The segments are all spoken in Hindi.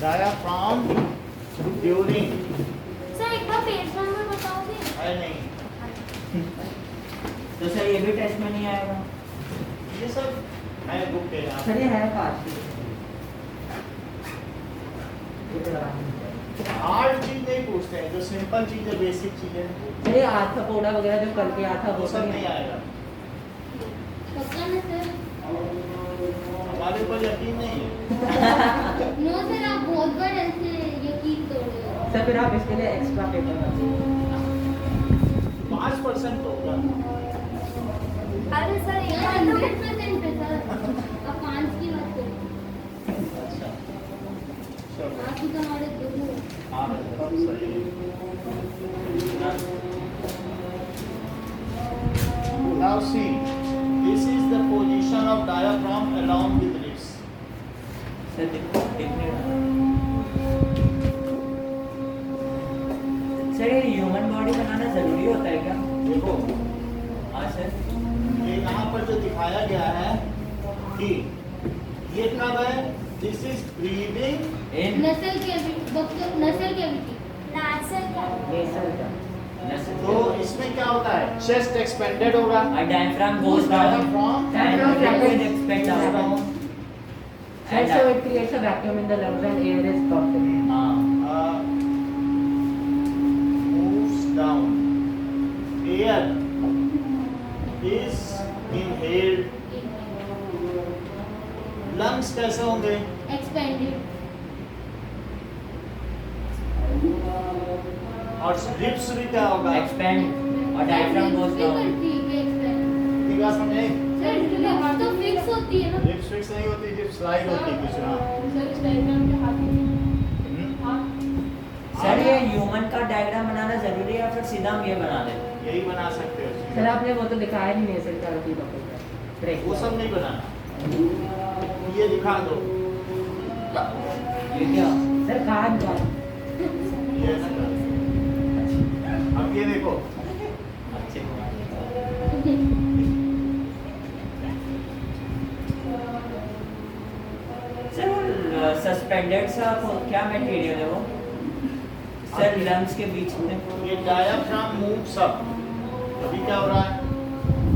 डायाफ्राम ड्यूरिंग सर एक बार पेज नंबर बताओगे? है नहीं, तो सर ये भी टेस्ट में नहीं आएगा? ये सब है बुक के यहाँ। सर ये है पास हार्ड चीज नहीं पूछते हैं, जो सिंपल चीज है, बेसिक चीजें, सर ये आर्थ्रोपोडा वगैरह जो कल के आता वो सब नहीं आएगा। पक्का ना सर? हमारे ऊपर यकीन नहीं है। नो सर, आप बहुत बार ऐसे यकीन तोड़ रहे हो। सर फिर आप इसके लिए एक्स्ट्रा पेपर 5% होगा। अरे सर 100% है सर। अब 5 की बात करो। अच्छा चलो, आप ही तो हमारे दो। हाँ सब सही है। Now see, this is the position of diaphragm along with ribs. Sir देखने सर ये ह्यूमन बॉडी बनाना जरूरी होता है क्या? देखो, हाँ सर। ये यहाँ पर जो दिखाया गया है कि ये कब है? This is breathing इन नस्ल के डॉक्टर नस्ल के विधि नस्ल का नेसल का तो इसमें क्या होता है? चेस्ट एक्सपेंडेड होगा, A diaphragm goes down and liquid expels out. And So it creates a vacuum in the lungs and air is pumped in. moves down. Air is inhaled. Lungs कैसे होंगे? एक्सपेंडेड और रिब्स भी क्या होगा? expand और diaphragm goes down. इतनी बात समझे? सर लिप्स तो फिक्स होती है ना? रिब्स फिक्स नहीं होती, रिब्स स्लाइड होती है कुछ। हाँ सर इस डायग्राम के हाथ सर ये ह्यूमन का डायग्राम बनाना जरूरी है या फिर सीधा हम ये बना दें? यही बना सकते हो। सर आपने वो तो दिखाया नहीं नेसल का रोटी का वो सब नहीं बनाना, ये दिखा दो। ये क्या? सर खान का ये ऐसा कर। अब ये देखो, अच्छे सर वो सस्पेंडेड सा क्या मटेरियल है वो? सर लंग्स के बीच में ये डायाफ्राम मूव्स अप। अभी क्या हो रहा है?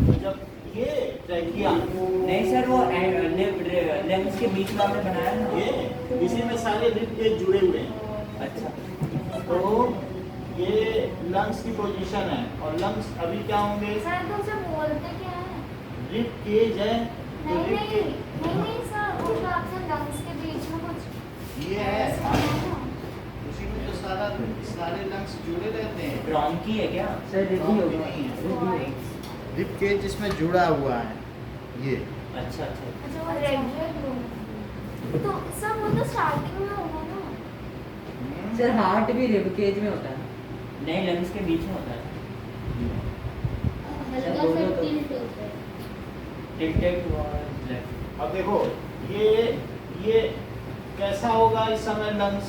तो जब ये ट्रैकिया, नहीं सर वो लंग्स के बीच में आपने बनाया ना? ये इसी में सारे रिब केज जुड़े हुए हैं। अच्छा तो ये लंग्स की पोजीशन है, और लंग्स अभी क्या होंगे? सर तो उसे बोलते क्या है? रिब केज है, तो नहीं रिब नहीं केज नहीं नहीं सर, वो तो आपसे लंग्स के बीच में कुछ ये है, ऐसा है ना? उसी में जो सारे लंग्स जुड़े रहते हैं। ब्रोंकी है क्या? सर रिव्यू Wrong होगा नहीं है। रिव्यू रिब केज इसमें जुड़ा हुआ है ये। अच्छा अच्छा अच्छा वो रेगुलर रूम तो सर वो तो स्टार्टिंग में होगा ना? सर हार्ट भी रिब केज में होता है नहीं लंग्स के बीच में होता है। हल्का सा बोलो तो। टिल्ट होता है। Tilted towards left. अब देखो, ये कैसा होगा इस समय लंग्स?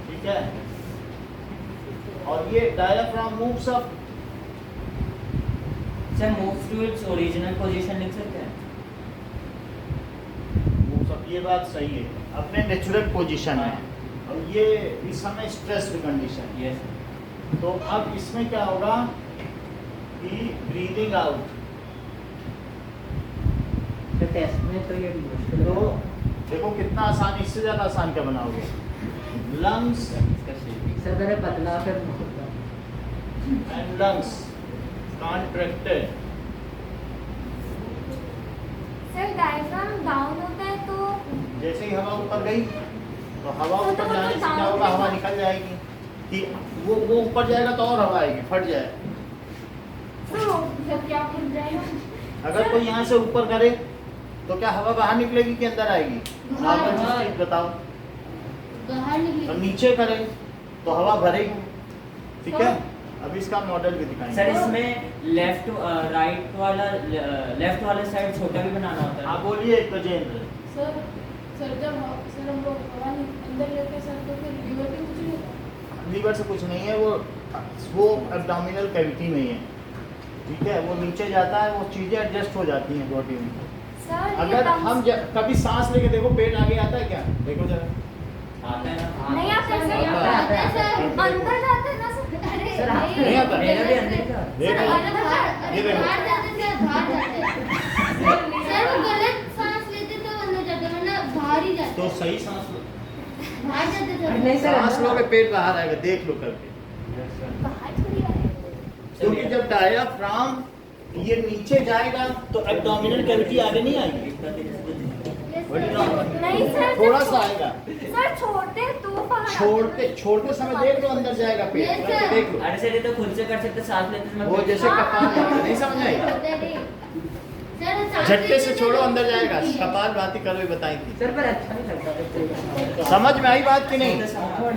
ठीक है, और ये diaphragm moves up. Sir moves to its original position लिख सकते हैं? मूव्स अप, ये बात सही है, अपने नेचुरल पोजीशन है। और ये इस समय स्ट्रेस्ड कंडीशन है। यस तो अब इसमें क्या होगा कि ब्रीदिंग आउट। सर टेस्ट में तो ये मुश्किल तो है देखो कितना आसान, इससे ज़्यादा आसान क्या बनाओगे? लंग्स इसका शेप सर मैंने पतला फिर मोटा and lungs contracted. Sir diaphragm down होता है तो जैसे ही हवा ऊपर गई तो हवा तो ऊपर वो जाने तो से क्या down होगा? हवा होगा। निकल जाएगी कि वो ऊपर जाएगा तो और हवा आएगी, फट जाए। जब क्या खुल जाएगा? अगर कोई यहाँ से ऊपर करे तो क्या हवा बाहर निकलेगी कि अंदर आएगी? बाहर। नॉर्मल चीज बताओ। बाहर और निकले नीचे करे तो हवा भरेगी। ठीक है, अब इसका मॉडल भी दिखाएंगे। सर इसमें लेफ्ट राइट वाला लेफ्ट वाला साइड छोटा भी बनाना होता है? आप बोलिए गजेंद्र। सर जब सर हम लोग हवा अंदर लेते हैं सर तो फिर लीवर पे कुछ नहीं होता? लीवर से कुछ नहीं है, वो एब्डोमिनल कैविटी में ही है। ठीक है, वो नीचे जाता है, वो चीज़ें एडजस्ट हो जाती हैं बॉडी में। सर ये अगर lungs- हम कभी सांस लेके देखो पेट आगे आता है क्या, देखो जरा। आता है ना? नहीं आता है सर, आता है। आता है सर, अंदर जाता है ना सर। अरे सर, आप- नहीं आता। मेरा भी अंदर था। देखो ये देखो बाहर जाते थे, बाहर जाते सर, वो गलत सांस लेते तो अंदर जाते, वरना बाहर ही जाते, तो सही सांस लो, बाहर जाते थे। नहीं सर, सांस लो के पेट बाहर आएगा, देख लो करके। बाहर थोड़ी आएगा। क्योंकि जब डायाफ्राम ये नीचे जाएगा तो एब्डोमिनल कैविटी आगे नहीं आएगी, नहीं सर, थोड़ा जब सा आएगा। सर छोड़ते तो बाहर आता है। छोड़ते समय देख लो अंदर जाएगा पेट, Yes, करके sir. देख लो। अरे सर ये तो खुद से कर सकते, सांस लेते समय वो पेट- जैसे कपाल भाती, नहीं समझ आई? सर, सांस झटके लेते से थे छोड़ो तो अंदर जाएगा, होती है। कपाल भाती कल भी बताई थी। सर पर अच्छा नहीं लगता। समझ में आई बात कि नहीं?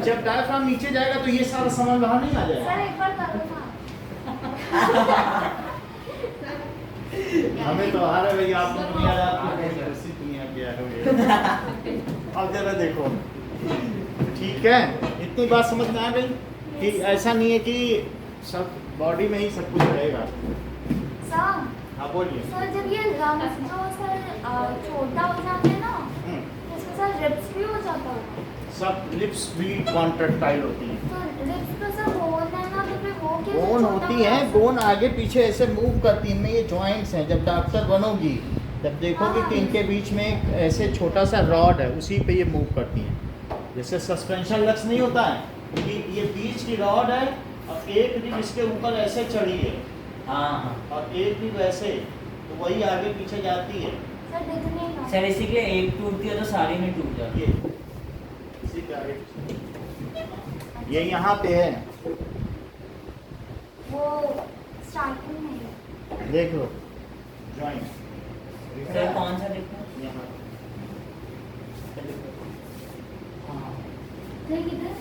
जब डायफ्राम नीचे जाएगा तो ये सारा सामान बाहर नहीं आ जाएगा। सर एक बार करो ना। हमें तो आ रहा है भैया, आपको दुनिया दूसरी दुनिया की आ रही है। अब जरा देखो, ठीक है, इतनी बात समझ में आ गई कि ऐसा नहीं है कि सब बॉडी में ही सब कुछ रहेगा। सर हाँ बोलिए। सर जब ये लंग्स जो सर छोटा हो जाते हैं ना, हम्म, तो इसमें सर रिप्स भी हो जाता है। सब लिप्स भी कॉन्ट्रैक्टाइल होती हैं। तो रिप्स तो सर बोन है ना, तो फिर वो कैसे बोन छोटा होती होगा? है, बोन आगे पीछे ऐसे मूव करती है, इनमें ये जॉइंट्स हैं। जब डॉक्टर बनोगी तब देखोगे कि इनके बीच में एक ऐसे छोटा सा रॉड है, उसी पे ये मूव करती हैं। जैसे सस्पेंशन लक्स नहीं होता है कि ये बीच की रॉड है और एक रिब इसके ऊपर ऐसे चढ़ी है हाँ हाँ और एक रिब ऐसे, तो वही आगे पीछे जाती है। सर दिखने का। सर इसी के लिए एक टूटती है तो सारी में टूट जाती ये इसी के आगे पीछे। ये यहाँ पे है, वो स्टार्टिंग में है। देख लो जॉइंट है। सर कौन सा दिखता है? यहाँ हाँ नहीं, किधर?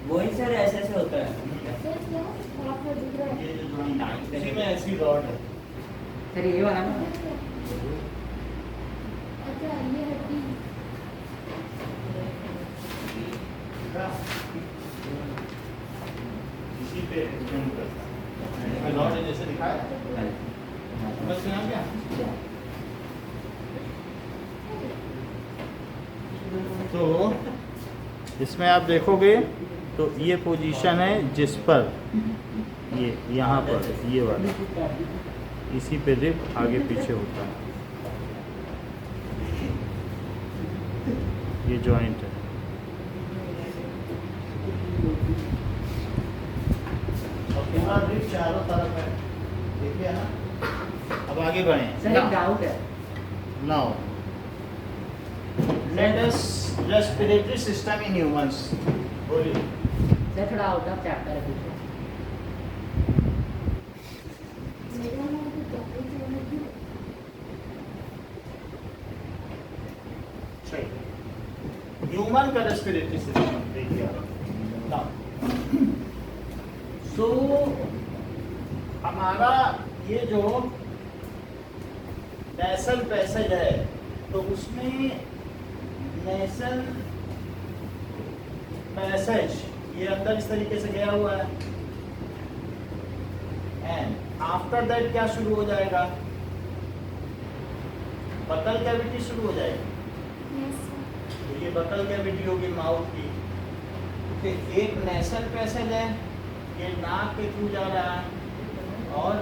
वही सर ऐसे ऐसे होता है। सर, क्या? वहाँ पर दिख रहा है। ये जो जॉइंट इसी में ऐसी रॉड है। सर ये वाला ना, अच्छा, ये हड्डी। इसी पे जॉइंट करता है। इसमें रॉड है जैसे दिखाया, समझ में आ गया? तो इसमें आप देखोगे तो ये पोजीशन है जिस पर ये यहाँ पर ये वाला, इसी पे रिब आगे पीछे होता है, ये जॉइंट है। और पूरा रिब चारों तरफ है, देखिए ना। अब आगे सर बढ़े। एक डाउट है। Now let us respiratory system in humans। बोलिए। सर थोड़ा आउट ऑफ चैप्टर है पूछो। मेरा नाम तो डॉक्टर जोन है। ह्यूमन का रेस्पिरेटरी सिस्टम देखिए नाउ। सो हमारा ये जो नेसल पैसेज है तो उसमें नेसल पैसेज ये अंदर इस तरीके से गया हुआ है, एंड आफ्टर दैट क्या शुरू हो जाएगा? बकल कैविटी शुरू हो जाएगी। Yes, sir. तो ये बकल कैविटी होगी माउथ की। फिर एक नेसल पैसेज है, ये नाक के थ्रू जा रहा है, और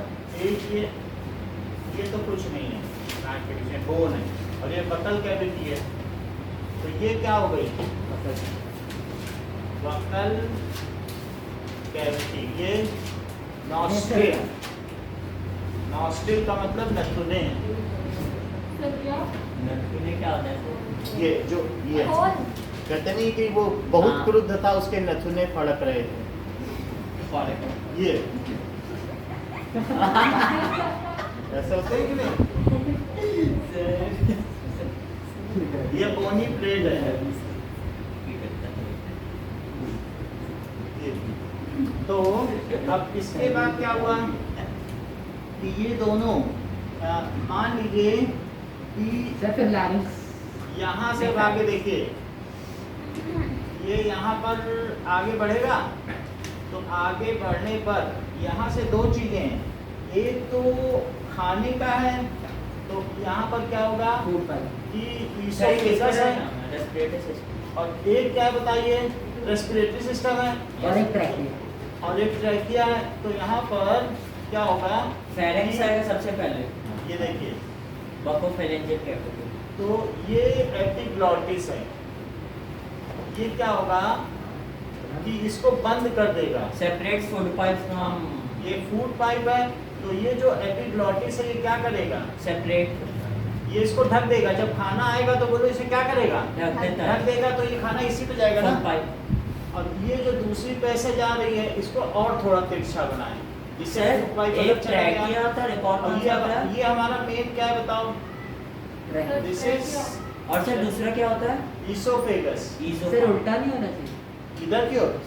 एक ये तो कुछ नहीं है, नाक के पीछे बोन है, और ये बकल कैविटी है। तो ये क्या हो गई? Buccal cavity. ये नॉस्ट्रिल, नॉस्ट्रिल का मतलब नथुने हैं। सर, क्या? नथुने क्या होता है? ये जो ये और कहते नहीं कि वो बहुत हाँ। क्रुद्ध था, उसके नथुने फड़क रहे थे, ये ऐसा होता है कि नहीं? ये बोनी प्लेट है। ये। तो अब इसके बाद क्या हुआ कि ये दोनों मान लीजिए कि सर फिर लैरिंक्स। यहाँ से अब आगे देखिए, ये यहाँ पर आगे बढ़ेगा, तो आगे बढ़ने पर यहाँ से दो चीज़ें हैं, एक तो खाने का है तो यहाँ पर क्या होगा फूड पाइप कि सर ईसोफेगस है रेस्पिरेटरी सिस्टम और एक क्या है बताइए रेस्पिरेटरी सिस्टम है और एक ट्रैकिया और एक ट्रैकिया है। तो यहाँ पर क्या होगा फेरेंक्स आएगा सबसे पहले, ये देखिए बकोफेरेंजियल कैविटी। तो ये एपिग्लॉटिस है। ये क्या होगा कि इसको बंद कर देगा। सेपरेट फूड पाइप फ्रॉम ये फूड पाइप है तो ये जो एपिग्लॉटिस है ये क्या करेगा सेपरेट ये इसको ढक देगा। जब खाना आएगा तो बोलो इसे क्या करेगा ढक देता ढक है देगा तो ये खाना इसी पे जाएगा फूड ना। पाइप। और ये जो दूसरी पैसे जा रही है इसको और थोड़ा तिरछा बनाए जिससे सर फूड पाइप एक अलग चला गया। ट्रैकिया होता है, एक और और कौन सा होता है? ये हमारा मेन क्या है बताओ ट्रैकिया। दिस इज और सर दूसरा क्या होता है? ईसोफेगस। Sir oesophagus. उल्टा नहीं होना चाहिए। इधर की ओर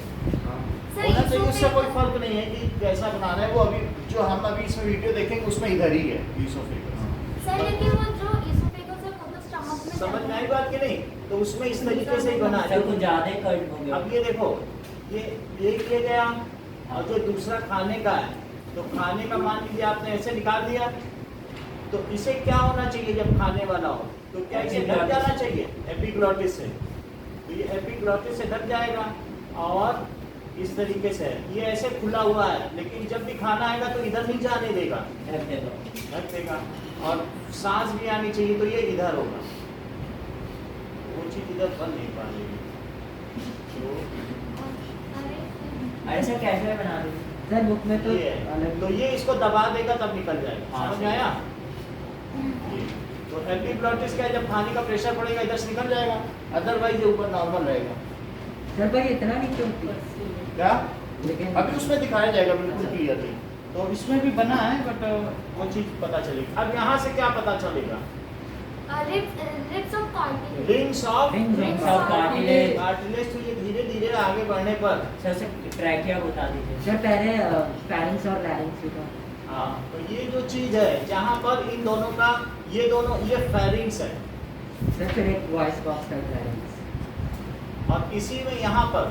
सर होना चाहिए, उससे कोई इसोफेगस फर्क नहीं है कि कैसा बनाना है। वो अभी जो हम अभी इसमें वीडियो देखेंगे उसमें इधर ही है ईसोफेगस। सर लेकिन वो जो इसोफेगस है वो तो स्टमक में समझ में आई जाता है। बात की नहीं? तो उसमें इस तरीके से ही बना है। सर कुछ ज्यादा ही कट हो गया। अब ये देखो ये एक ये गया और जो दूसरा खाने का है तो खाने का मान लीजिए आपने ऐसे निकाल दिया तो इसे क्या होना चाहिए जब खाने वाला हो तो क्या इसे ढक जाना चाहिए एपिग्लॉटिस से। तो ये एपिग्लॉटिस से ढक जाएगा और इस तरीके से है। ये ऐसे खुला हुआ है लेकिन जब भी खाना आएगा तो इधर नहीं जाने देगा, ढक देगा। ढक देगा। और सांस भी आनी चाहिए तो ये इधर होगा, वो चीज़ इधर बन नहीं पाएगी। तो ऐसा कैसे बना दी? सर बुक में तो ये है। अलग तो ये इसको दबा देगा तब निकल जाएगा। हाँ, समझ में आया? ये। तो एपिग्लॉटिस क्या है जब खाने का प्रेशर पड़ेगा इधर से निकल जाएगा, अदरवाइज ये ऊपर नॉर्मल रहेगा। सर भाई इतना नीचे होती है क्या लेकिन अभी उसमें दिखाया जाएगा बिल्कुल क्लियरली। तो इसमें भी बना है बट वो चीज़ पता चलेगी। अब यहाँ से क्या पता चलेगा? Ribs of cartilage. Rings of Rings of cartilage। Cartilage. तो ये धीरे धीरे आगे बढ़ने पर सर से ट्रैकिया बता दीजिए। सर पहले फेरिंग्स और लैरिंग्स का हाँ तो ये जो चीज़ है जहाँ पर इन दोनों का ये दोनों ये फेरिंग्स है सर फिर एक वॉइस बॉक्स का लैरिंग्स और इसी में यहाँ पर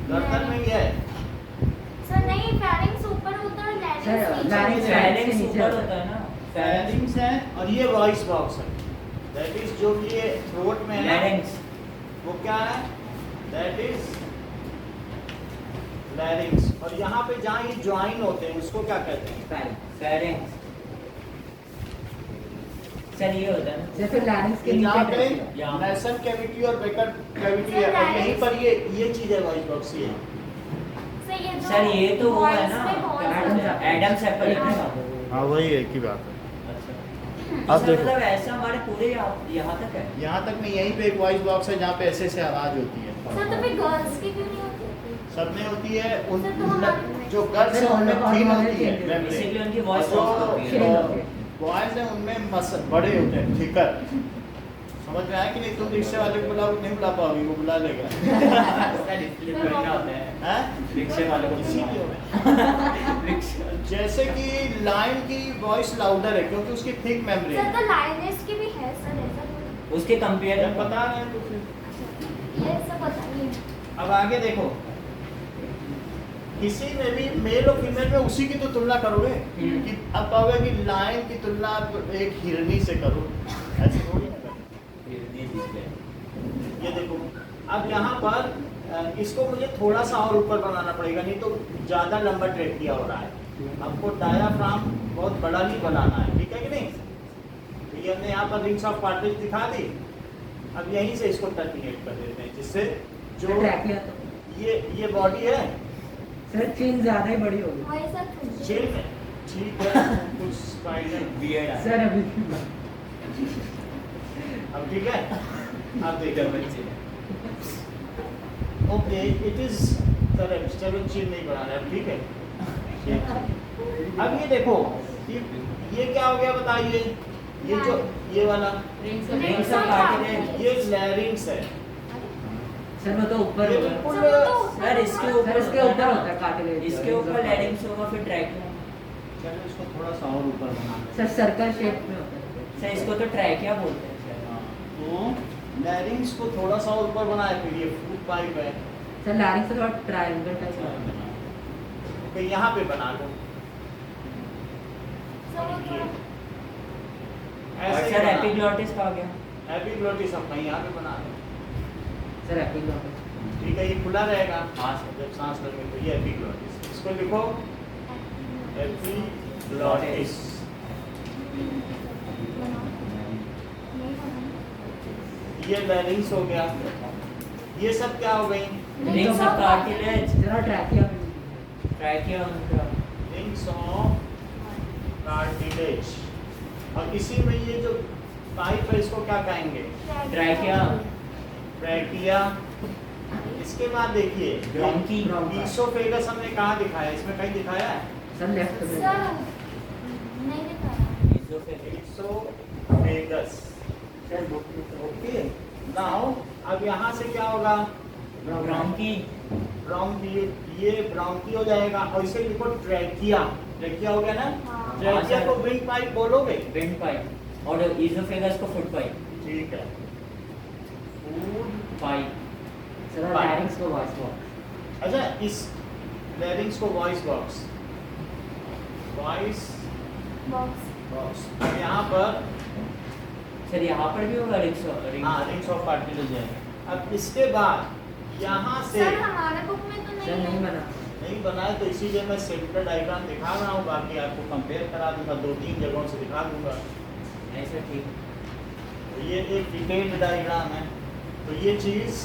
गर्दन में ये है। सर नहीं फेरिंग्स ऊपर होता है सर, लैरिंग्स larynx- नीचे। फेरेंक्स नीचे ऊपर होता होता है ना। फेरिंग्स है और ये वॉइस बॉक्स है। दैट इज जो कि ये थ्रोट में है लैरिंक्स। वो क्या है? That is लैरिंग्स। और यहाँ पे जहाँ ये ज्वाइन होते हैं उसको क्या कहते हैं? फेरेंक्स। सर ये होता है ना। सर फिर लैरिंग्स के ये नीचे जहाँ ट्रैकिया। यहाँ। पे नेसन कैविटी और बेकर कैविटी है सर, और यहीं larynx- पर ये चीज है वॉइस बॉक्स। ये सर ये जो सर ये तो वो है voice ना में voice Adam's होता है। Adam sepal. हाँ वही एक ही बात है। अच्छा। अब सर देखो। मतलब ऐसा हमारे पूरे यहाँ तक है। यहाँ तक नहीं, यहीं पे एक वॉइस बॉक्स है जहाँ पे ऐसे ऐसे आवाज होती है। सर तो फिर गर्ल्स की क्यों नहीं होती? सब में होती है उन सर, तो हमारे- जो गर्ल्स है उनमें सर, थीन हमारे होती है changes। membrane। इसीलिए उनकी voice और soft होती है। जो बॉयज हैं उनमें मसल बड़े होते हैं, थिकर। समझ में आया कि नहीं? तुम रिक्शे वाले को बुलाओ नहीं बुला पाओगी, वो बुला लेगा। सर इसलिए तो क्या होता है हैं? रिक्शे वाले को इसीलिए होगा। रिक्शा। जैसे कि लाइन की वॉइस लाउडर है क्योंकि उसकी थिक सर मेम्ब्रेन तो लाइनेस की भी है सर ऐसा थोड़ी। उसके कंपेयर जब बता रहे हैं तो फिर ये सब बताइए। अब आगे देखो, किसी में भी मेल और फीमेल में उसी की तो तुलना करोगे कि अब कहोगे कि लाइन की तुलना आप एक हिरनी से करो, ऐसे थोड़ी ना करो। ये देखो अब यहाँ पर इसको मुझे थोड़ा सा और ऊपर बनाना पड़ेगा, नहीं तो ज़्यादा लंबा ट्रैक किया हो रहा है। आपको डायाफ्राम बहुत बड़ा नहीं बनाना है, ठीक है कि नहीं? तो ये हमने यहाँ पर रिंग्स ऑफ कार्टिलेज दिखा दी। अब यहीं से इसको टर्मिनेट कर देते हैं जिससे जो ट्रैकिया तो ये बॉडी है सर चीन ज्यादा ही बड़ी होगी वही सर थोड़ी। जेल में, ठीक है कुछ स्पाइडर बियर्ड है सर अभी अब ठीक है। अब देखो बच्चे ओके इट इज करेक्ट। चलो चीन नहीं बनाना है, ठीक है। अब ये देखो ये क्या हो गया बताइए? ये जो ये वाला रिंग्स ऑफ कार्टिलेज। ये लैरिंग्स है। सर वो तो ऊपर ये होगा बिल्कुल सर इसके सर ऊपर इसके ऊपर होता है कार्टिलेज इसके ऊपर लैरिंग्स होगा फिर ट्रैकिया। चलो इसको थोड़ा सा और ऊपर बनाना है। सर सर्कल शेप में होता है सर इसको तो ट्रैकिया बोलते हैं सर। हाँ, तो लैरिंग्स को थोड़ा सा और ऊपर बनाए, फिर ये फूड पाइप है। सर लैरिंग्स थोड़ा ट्रायंगल टाइप का होता है फिर यहाँ पे बना लो सर वो थोड़ा ऐसे ही सर बना। एपिग्लॉटिस कहाँ गया? एपिग्लॉटिस हम कहीं यहाँ पे बना दें। सर एपिग्लॉटिस ठीक है, ये खुला रहेगा। हाँ सर। जब सांस लेंगे तो ये एपिग्लॉटिस, इसको लिखो एपिग्लॉटिस। ये लैरिंग्स हो गया। ये सब क्या हो गई? Rings of cartilage. जरा ट्रैकिया ट्रैकिया उनका। Rings of cartilage. और इसी में ये जो पाइप है इसको क्या कहेंगे? ट्रैकिया। ट्रैकिया। इसके बाद देखिए ब्रोंकी। ईसोफेगस हमने कहाँ दिखाया? इसमें कहीं दिखाया है? सर लेफ्ट में सर नहीं दिखाया। ईसोफेगस। ओके, नाउ अब यहाँ से क्या होगा? ब्रोंकी। ब्रोंकी, ये ब्रोंकी हो जाएगा। और इसे लिखो ट्रैकिया। ट्रैकिया हो गया ना? हाँ। ट्रैकिया को विंड पाइप बोलोगे? Wind pipe. और ईसोफेगस को फुट पाइप। ठीक है, फूड पाइप। Sir Bye. लैरिंग्स को वॉइस बॉक्स अच्छा, इस लैरिंग्स को voice box, voice box. Box. अब यहाँ पर सर यहाँ पर भी होगा रिंग्स हाँ रिंग्स ऑफ कार्टिलेज है। अब इसके बाद यहाँ से सर हमारे बुक में तो सर नहीं नहीं है। बना नहीं बनाए तो इसीलिए मैं सेंटर डायग्राम दिखा रहा हूँ। बाकी आपको कंपेयर करा दूंगा, 2-3 जगहों से दिखा दूंगा। ऐसा ठीक। तो ये एक डिटेल्ड डायग्राम है। तो ये चीज़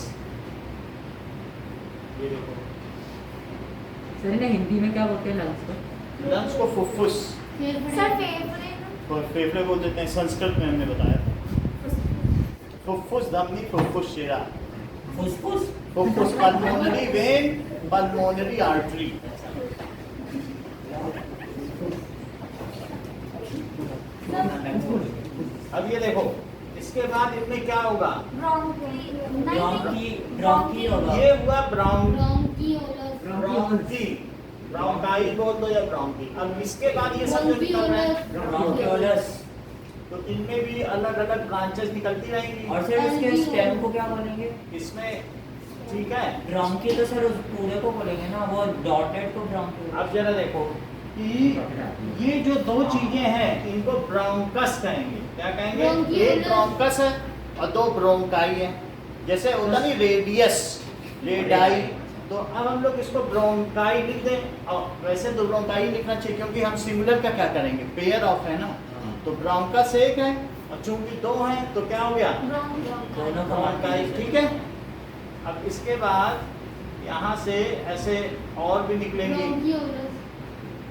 ये देखो, सर इन्हें हिंदी में क्या बोलते हैं लंग्स को? लंग्स को फुफ्फुस, सर फेफड़े फेफड़े बोल देते हैं। संस्कृत में हमने बताया था। फुफ्फुस धमनी, फुफ्फुस शिरा, फुसफुस। फुफ्फुस पल्मोनरी वेन, पल्मोनरी आर्टरी। अब ये देखो, इसके बाद इनमें क्या होगा? ब्रोंकी। ब्रोंकी होगा। ये हुआ ब्राउन ब्रोंकियोलस ब्रोंकी, ब्रोंकाई बोल दो या ब्रोंकी। अब इसके बाद ये सब जो निकल रहा है, ब्रोंकियोलस। तो इनमें भी अलग अलग ब्रांचेस निकलती रहेंगी। और सर इसके स्टेम को क्या बोलेंगे? इसमें ठीक है। ब्रोंकी तो सर उस पूरे को बोलेंगे ना, वो डॉटेड को ब्रोंकी। अब जरा देखो कि ये जो दो चीजें हैं इनको ब्रोंकस कहेंगे। क्या कहेंगे? ब्रोंकियोलस। एक ब्रोंकस है और दो ब्रोंकाई है। जैसे होता नहीं रेडियस, रेडाई, तो अब हम लोग इसको ब्रोंकाई लिख दें। और वैसे तो ब्रोंकाई लिखना चाहिए क्योंकि हम सिमिलर का क्या करेंगे? पेयर ऑफ है ना, तो ब्रोंकस एक है और चूंकि दो हैं तो क्या हो गया? दोनों का ब्रोंकाई। ठीक है। अब इसके बाद यहाँ से ऐसे और भी निकलेंगे, ब्रोंकियोलस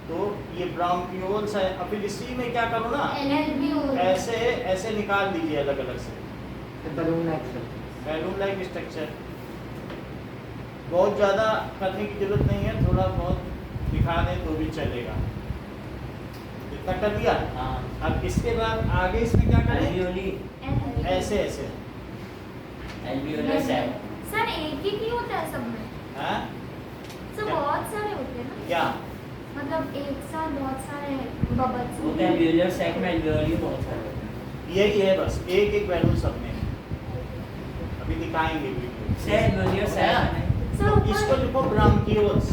तो ये ब्रोंकियोल्स है। अब फिर इसी में क्या करो ना, एल्वियोलस ऐसे ऐसे निकाल दीजिए अलग अलग से, balloon like balloon like structure. बहुत ज़्यादा करने की जरूरत नहीं है, थोड़ा बहुत दिखा दें तो भी चलेगा। इतना कर दिया। हाँ। अब इसके बाद आगे इसमें क्या करें? एल्वियोली। ऐसे ऐसे, एल्वियोलस है। सर एक ही होता है सब में? हाँ सर बहुत सारे होते हैं ना, क्या? मतलब एक साथ बहुत सारे बबल्स वो तो एल्वियोलर सैक में एल्वियोली बहुत सारे होते हैं। यही है बस, एक एक बैलून सब में। अभी दिखाएंगे वीडियो। सर एल्वियोलर सैक में तो इसको लिखो ब्रोंकियोल्स।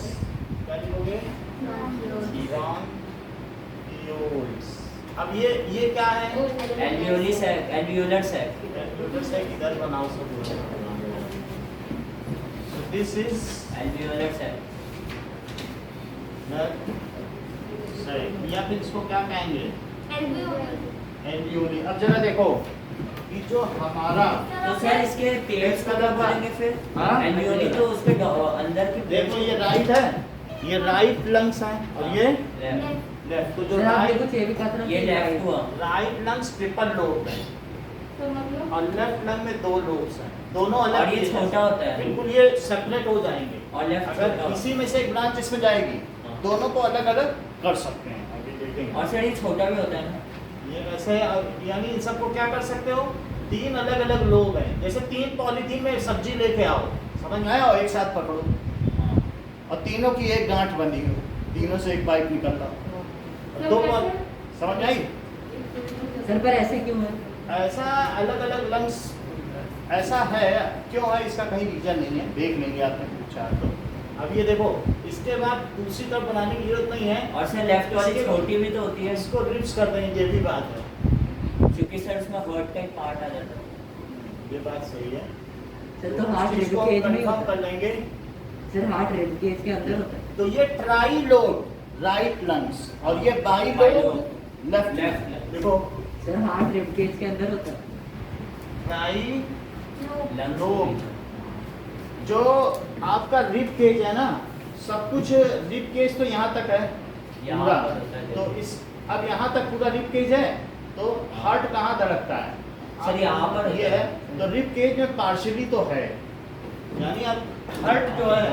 क्या लिखोगे? ब्रोंकियोल्स। अब ये क्या है? Alveoli sac, alveolar sac. Alveolar sac इधर बनाओ सब। So this is alveolar sac. या फिर इसको क्या कहेंगे? एल्वियोलर। एल्वियोली। अब जरा देखो कि जो हमारा, तो सर इसके पेयर्स का क्या बोलेंगे फिर? हाँ? एल्वियोली तो उसके अंदर की देखो ये राइट है, ये राइट लंग्स है और ये लेफ्ट। लेफ्ट। तो जो सर आपने राइट कुछ ये भी कहा था ना ये कि लेफ्ट हुआ। राइट लंग्स ट्रिपल लोब है तो मतलब और लेफ्ट लंग में 2 लोब्स हैं, दोनों अलग और ये चीज़ हैं। छोटा होता है। बिल्कुल ये सेपरेट हो जाएंगे। और लेफ्ट छोटा अगर होता इसी में से एक ब्रांच इसमें जाएगी, हाँ। दोनों को अलग अलग कर सकते हैं। अभी है। देखेंगे। और सर ये छोटा भी होता है ना? ये वैसे यानी इन सबको क्या कर सकते हो? 3 अलग अलग लोग हैं। जैसे 3 पॉलीथीन में सब्जी लेके आओ, समझ में आया? और एक साथ पकड़ो हाँ। और तीनों की एक गांठ बनी हो, तीनों से एक पाइप निकल रहा हो। तो 2 कैसे? समझ में आई? सर पर ऐसे क्यों है? ऐसा अलग अलग लंग्स ऐसा है, क्यों है इसका कहीं रीजन नहीं है। देख लेंगे आपने पूछा तो। अब ये देखो, इसके बाद दूसरी तरफ बनाने की जरूरत नहीं है। और सर लेफ्ट वाली इसके- छोटी भी तो होती है, इसको रिप्स कर देंगे, ये भी बात है। क्योंकि कि सर उसमें हर्ट का एक पार्ट आ जाता है। ये बात सही है। सर तो हार्ट इस चीज को रिब केज में confirm होता कर लेंगे। सर हार्ट रिब केज के अंदर होता है। तो ये ट्राई लोब राइट लंग्स और ये बाई लोब लेफ्ट Left. देखो सर हार्ट रिब केज के अंदर होता है। ट्राई लंग्स लोब जो आपका रिब केज है ना, सब कुछ रिब केज तो यहाँ तक है यहाँ पूरा। पर होता है। तो इस अब यहाँ तक पूरा रिब केज है, तो हार्ट कहाँ धड़कता है? सर, यहाँ पर ये होता है। है। तो रिब केज में पार्शियली तो है, यानी अब हार्ट जो है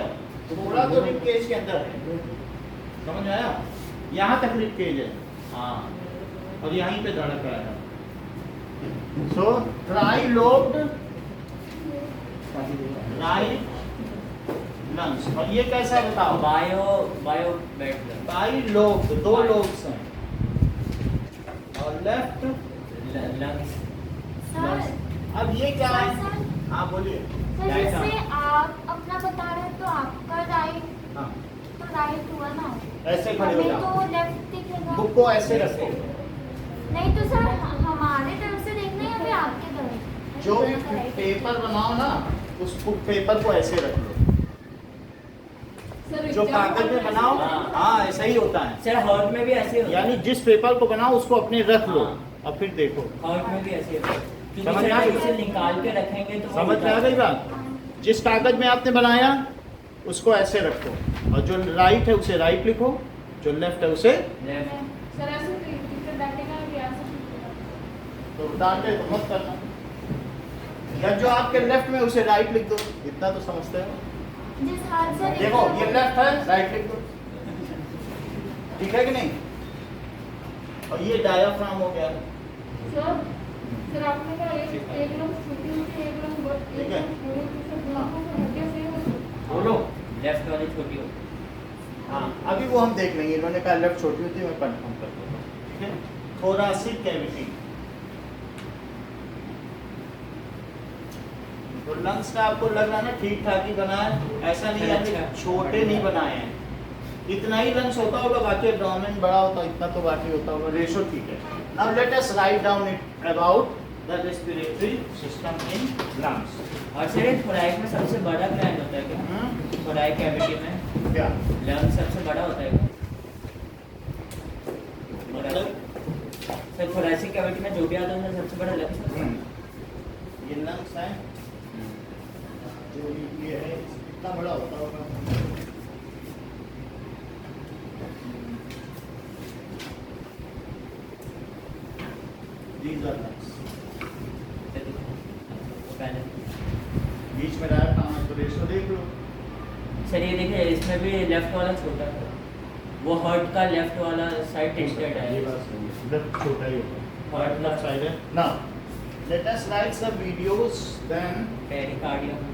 पूरा तो रिब केज के अंदर है, समझ में आया? यहाँ तक रिब केज है हाँ। और यहीं पे धड़क रहा है। So try lobed right lungs. और ये कैसा बताओ? बायो बेड बाई लोब, दो लोब्स हैं और लेफ्ट लंग्स। सर अब ये क्या है? सर, हाँ बोलिए। सर Right जैसे आप अपना बता रहे हैं तो आपका राइट हाँ तो राइट हुआ ना, ऐसे खड़े हो हमें जाओ, तो लेफ्ट दिखेगा। बुक को ऐसे रखो। नहीं तो सर हमारे तरफ से देखना है या फिर आपके तरफ? जो पेपर बनाओ ना, उस पेपर को ऐसे रख लो। सर जो कागज में बनाओ, हाँ। हाँ ऐसा ही होता है। सर हर्ट में भी ऐसे होता है। यानी जिस पेपर को बनाओ उसको अपने रख लो हाँ। और फिर देखो। हर्ट में भी ऐसे होता है। क्योंकि समझ में आ सर गई? इसे निकाल के रखेंगे तो वो समझ में आ गई बात? जिस कागज में आपने बनाया उसको ऐसे रखो और जो राइट है उसे राइट लिखो, जो लेफ्ट है उसे लेफ्ट। सर ऐसे टीचर डांटेगा कि ऐसे तो डांटे तो मत करना, या जो आपके लेफ्ट में उसे राइट लिख दो। इतना तो समझते हो? जिस हाथ से देखो ये लेफ्ट है, राइट लिख दो, ठीक है कि नहीं? और ये डायाफ्राम हो गया। सर आपने कहा एक लोग छोटी होती है, एक लोग बड़ी, ठीक एक है। लोग बड़ी होती है, सर आंखों का हड्डियां सेम होती है। बोलो। लेफ्ट वाली छोटी होती है। हाँ अभी वो हम देख लेंगे। इन्होंने कहा लेफ्ट छोटी होती है, मैं कंफर्म कर दूंगा। ठीक है। थोरासिक कैविटी, तो लंग्स का आपको लग रहा है ना ठीक ठाक ही बना है, ऐसा नहीं है कि छोटे नहीं बनाए हैं। इतना ही लंग्स होता होगा, बाकी एब्डोमेन बड़ा होता, इतना तो बाकी होता होगा। रेशो ठीक है। Now let us write down it about the respiratory system in lungs. और सर ये थोराइक में सबसे बड़ा ग्लैंड होता है क्या? थोराइक कैविटी में क्या लंग सबसे बड़ा होता है क्या? मतलब? सर थोरैसिक कैविटी में जो भी आता है उसमें सबसे बड़ा लंग। ये लंग्स है जो ये है, कितना बड़ा होता होगा? These are lungs. पहले बीच में डायफ्राम है, तो रेशो देख लो। सर ये देखिए इसमें भी लेफ्ट वाला छोटा है, वो हार्ट का लेफ्ट वाला साइड टेस्टेड है। ये बात सही है, लेफ्ट छोटा ही होता है, हार्ट लेफ्ट साइड है ना। Let us right some videos then pericardium.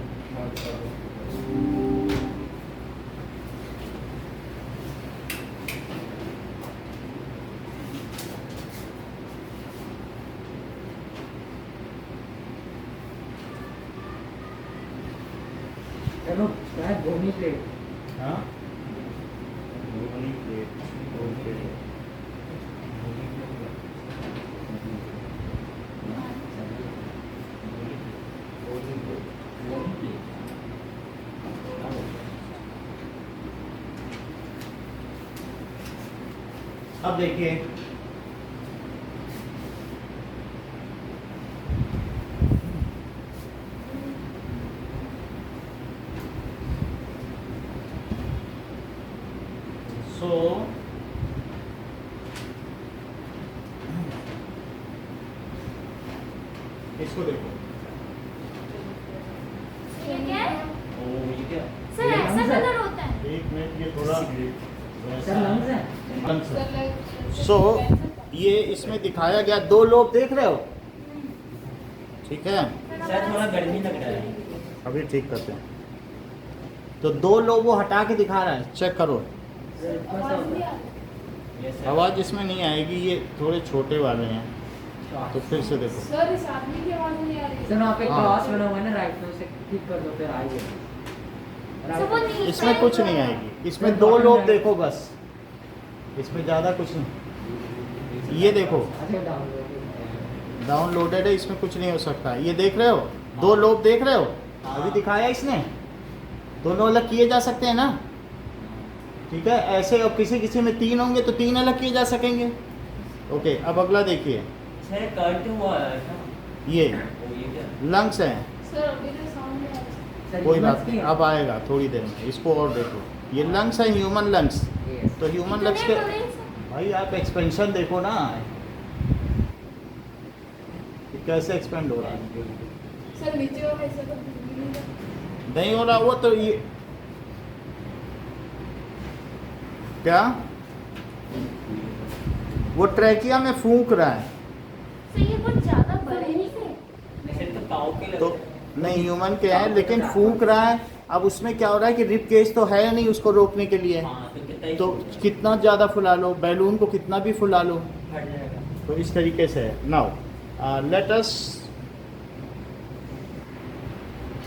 चलो शायद भूमि प्लेट। हाँ ओके। अब देखिए सो इसको देखो। ये क्या है? ओ ये क्या? सर ऐसा कलर होता है? एक मिनट, ये थोड़ा सर लंग्स है। लंग्स है। सर सो ये इसमें दिखाया गया, दो लोब देख रहे हो? ठीक है, सर थोड़ा गर्मी लग रहा है। अभी ठीक करते हैं। तो दो लोब वो हटा के दिखा रहा है, चेक करो। सर कौन सा आवाज होता नहीं है? आ रही। ये सर आवाज इसमें नहीं आएगी, ये थोड़े छोटे वाले हैं, तो फिर से देखो। सर इस आदमी की आवाज नहीं आ रही। सर वहाँ पे हाँ। क्रॉस बना हुआ है ना, राइट में उसे क्लिक कर दो फिर आएगी। सर वो नीचे इसमें कुछ नहीं आएगी, इसमें दो लोब देखो बस, इसमें ज्यादा कुछ नहीं। ये देखो, अच्छा डाउनलोड। डाउनलोडेड है, इसमें कुछ नहीं हो सकता। ये देख रहे हो, दो लोब देख रहे हो, अभी दिखाया इसने, दोनों अलग किए जा सकते हैं ना, ठीक है। ऐसे अब किसी किसी में 3 होंगे तो 3 अलग किए जा सकेंगे। ओके, अब अगला देखिए, सर कट हुआ है क्या? ये वो ये क्या? लंग्स हैं, सर अभी तो साउंड नहीं आ रहा। सर कोई ये बात मस्त नहीं, है। अब आएगा थोड़ी देर में, इसको और देखो। ये लंग्स है, ह्यूमन लंग्स। Yes. तो ह्यूमन लंग्स के कितने बड़े हैं? भाई आप एक्सपेंशन देखो ना, ये कैसे एक्सपेंड हो रहा है। सर नीचे वाला ऐसा तो दिख नहीं रहा। नहीं हो रहा वो तो ये क्या, वो ट्रैकिया में फूंक रहा है सर ये कुछ ज्यादा बड़े नहीं थे। सर तो काऊ के तो लगते नहीं, ह्यूमन के हैं लेकिन फूंक रहा है। अब उसमें क्या हो रहा है कि रिप केज तो है नहीं उसको रोकने के लिए, हैं। हाँ तो कितना ही तो कितना ज़्यादा फुला लो, बैलून को कितना भी फुला लो, फट जाएगा। तो इस तरीके से है। नाउ लेट अस,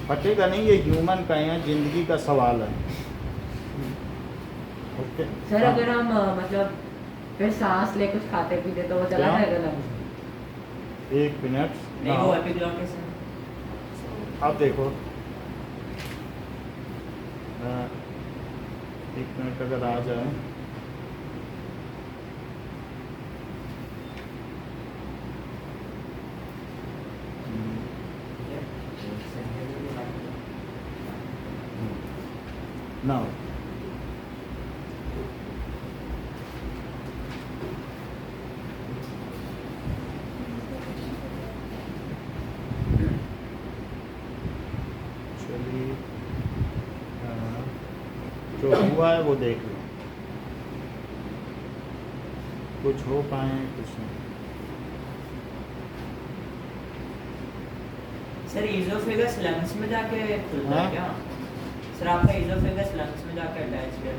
फटेगा नहीं, ये ह्यूमन का है, जिंदगी का सवाल है। ओके सर अगर हम मतलब फिर सांस ले कुछ खाते पीते तो वो चला क्या? जाएगा लंग्स? 1 मिनट। नहीं वो नाउ एपिग्लॉटिस है। अब देखो, 1 मिनट अगर आ जाए, नाउ चलिए, जो हुआ है वो देख लो, कुछ हो पाए कुछ नहीं। सर इजोफेगस लंग्स में जाके खुलता हाँ? है क्या? सर आपका इजोफेगस लंग्स में जाके अटैच है।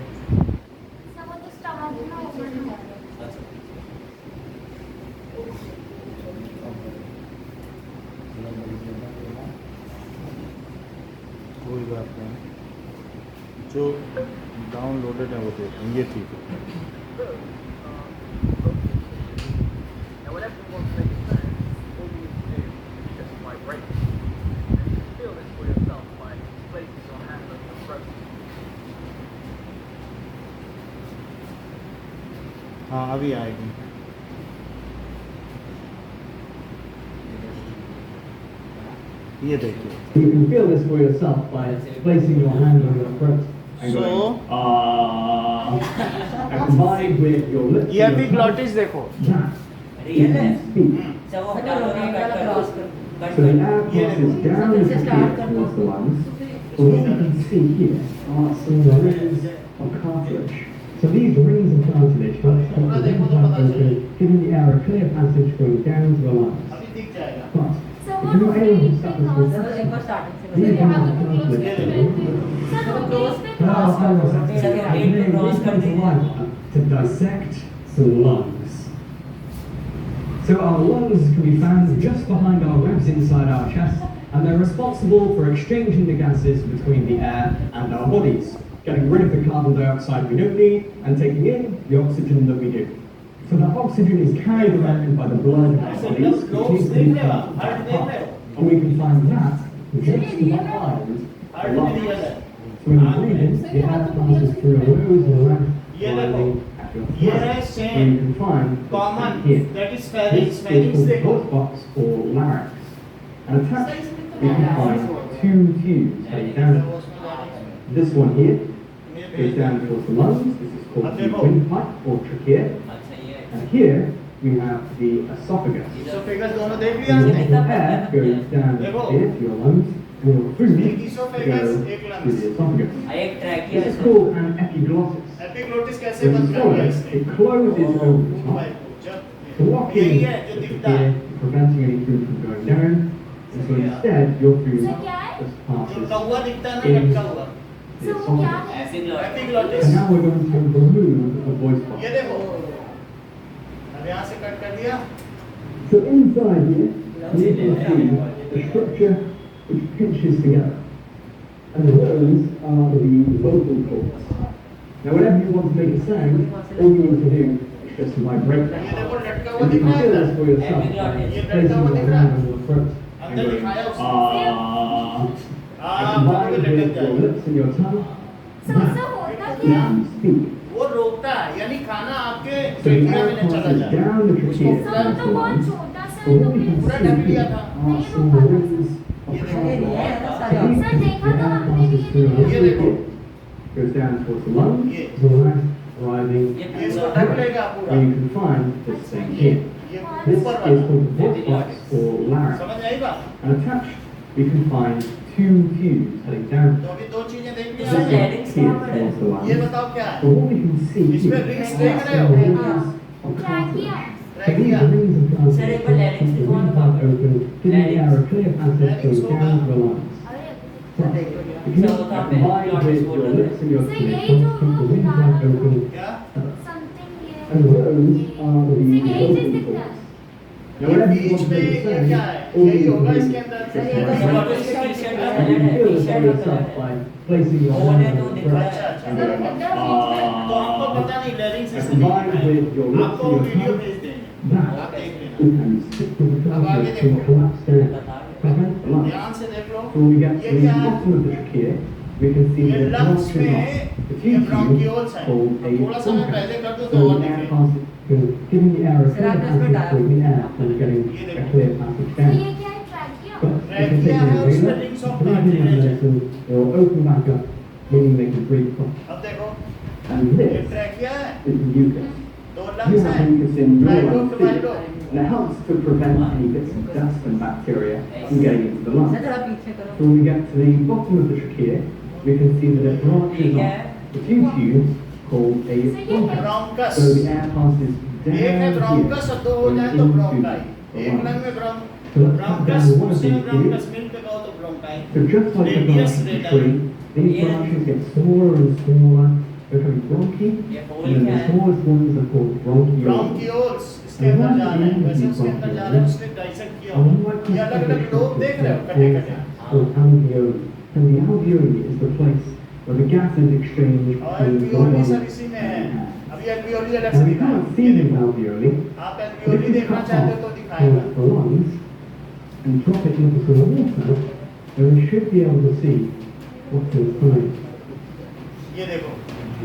सर वो तो स्टमक में ओपन हो गया। अच्छा। कोई बात नहीं, जो डाउनलोडेड है वो देखो, ये ठीक है। Now, whenever you want to make a sound, all you need to do is just vibrate it. And you can feel this for yourself by placing your hand on your throat. हाँ अभी आएगी। ये देखिए, You can feel this for yourself by placing your hand on your throat and So- going, and combined with your lips. ये and अभी your ग्लॉटिस देखो। mouth, रियल you है? can speak. सर वो सर हटा दो ना, रोटेट कट वाला कर क्रॉस दो। कर कट So the कर air passes down So the this is start trachea करना। towards the lungs. So what you can see here are some rings of cartilage. So these rings of cartilage help stop the lymphatic open, giving the air a clear passage going down to the lungs. अभी दिख जाएगा। But सर if वो you're not able to rotate stop पे this क्रॉस with सर एक बार स्टार्टिंग से these बताइए। are the cartilage. Sir rotate पे Now cross I was Rotate actually it, having cross come to करते life to dissect some lungs. So our lungs can be found just behind our ribs inside our chest, and they're responsible for exchanging the gases between the air and our bodies, getting rid of the carbon dioxide we don't need and taking in the oxygen that we do. So that oxygen is carried around by the blood in our bodies, which needs to be pumped to our heart. And we can find that just behind the lungs. So when you breathe in, the air passes through your nose and around, landing at your ये है throat. same And you can find common, here. That is pharynx. This is pharynx called देखो, blood box or larynx. And attached, you can find 2 tubes heading down. This one here goes down towards the lungs. This is called the windpipe or trachea. अच्छा ये है। And here we have the esophagus. Oesophagus दोनों देख लिया And आपने? the air goes down here to your lungs, and your food goes through the esophagus. एक ट्रैकिया This is है। called an epiglottis. एपिग्लोटिस कैसे When you बनता swallow है it, इसमें? it closes over the top, blocking यही है जो the दिखता है, trachea, preventing any food from going down. And so instead, your food sir क्या है? just जो passes कौवा दिखता है ना, लटका हुआ, the सर वो क्या esophagus. है? Epiglottis. Epiglottis. And now we're going to remove the voice box. ये देखो, अब यहाँ से कट कर दिया। So inside here, you can see a structure which pinches together. And those are the vocal cords. Now whenever you want to make a sound, all you need to do is just vibrate ये that देखो part. लटका हुआ You दिख can रहा है feel इधर? this for yourself Epiglottis. by placing your hand on your throat and अंदर going, दिखाया उसने। ah. हाँ, And कभी combined लटक with your जाएगा। lips and your tongue, sir उससे होता you क्या है? can speak. वो रोकता है, यानी खाना आपके So the ट्रेकिया air में न चला passes जाए। down the trachea sir into तो the बहुत lungs. छोटा सा But है तो what we can फिर पूरा see ढक लिया here था। are some rings of ये carbon. ये है ना The सारे सर देखा तो हमने भी through ये ये the देखो। goes down towards the lungs, ये। the lungs arriving ये ये इसको ढक लेगा पूरा। where you can find this thing here. ये This ऊपर is वाला। called the voice box or larynx. समझ आई बात? And attached, we can find two tubes heading down. तो अभी दो चीजें देख This लिया is आपने। larynx here कहाँ पर है? towards the lungs. ये बताओ क्या है? But what we can see इसमें here rings are देख रहे हो? some rings of trachea carbon. So these trachea. rings of carbon Sir, एक बार larynx the दिखाओ ना rings वहाँ are पर। open, giving the air a clear passage Larynx going होगा। down to the lungs. अरे Right. If you So कहाँ पे? combine Glottis with बोल your रहे lips and your So clear यही जो keep the rings वो wide open. क्या? समथिंग ये And those are the sir यही चीज vocal दिखता है cords. Now, whenever you beach want में to ये say, क्या है? all यही these होगा rings इसके अंदर। सर ये तो Glottis Glottis का का t-shirt t-shirt का and कलर you है, feel this t-shirt by का yourself कलर है। by placing your वो hand ने on तो the दिखा throat है। and going, तो हमको पता नहीं लैरिंग्स and इससे नहीं combined दिखा है। with your lips आपको and your वीडियो tongue, भेज देंगे। that आप देख लेना। and stick to the अब आगे cartilage to देखो। collapse down, prevent the lungs. ध्यान से देख लो। So when we get ये to the क्या है? bottom of the trachea, we can see ये the lungs branching में off the ये few tubes bronchioles हैं। called a थोड़ा सा मैं पहले कर दूं तो So और the air दिखे। passes, giving the air a Sir, clear आप इसको passage for the air and getting ये a देखो। clear passage तो down. ये क्या है trachea But if you Trachea take है, the उसमें inhaler, rings of breathing cartilage है। medicine, it will open back up, meaning they can breathe properly. अब देखो, And ये this ट्रैकिया है, is the mucus. दो You लंग्स have हैं। mucus in your Tracheo lungs to too, tracheo। and it helps to prevent any bits of dust and bacteria from getting into the lungs. Sir थोड़ा पीछे So करो when we get to the bottom of the trachea, we can see that it branches off a few tubes called a bronchus. Bronchus. So the air passes down एक है ब्रोंकस और दो हो here जाए and तो into ब्रोंकाई। the एक lungs. लंग में So let's cut bronchus, down one of दूसरे में these ब्रोंकस tubes. मिल के कहो तो bronchi. So just like the Radius branch of the radii. tree, these Yeah. branches get smaller and smaller, becoming bronchi, ये and hole then क्या the है? smallest ones are called bronchioles. Bronchioles इसके अंदर जा रहे हैं। वैसे उसके अंदर जा रहे हैं, उसने डाइसेक्ट किया And हुआ। unlike ये अलग-अलग the लोब देख रहे हो, कटे-कटे। called alveoli. And the alveoli is the place where the gases exchange और between the alveoli lungs sir इसी में है। and the air. अभी एल्वियोली अलग से And we दिखाएं। can't see ये these देखो। alveoli, आप but if एल्वियोली we देखना cut चाहते हो तो off दिखाएगा। the lungs and drop it into some water, then we should be able to see what's inside. ये देखो,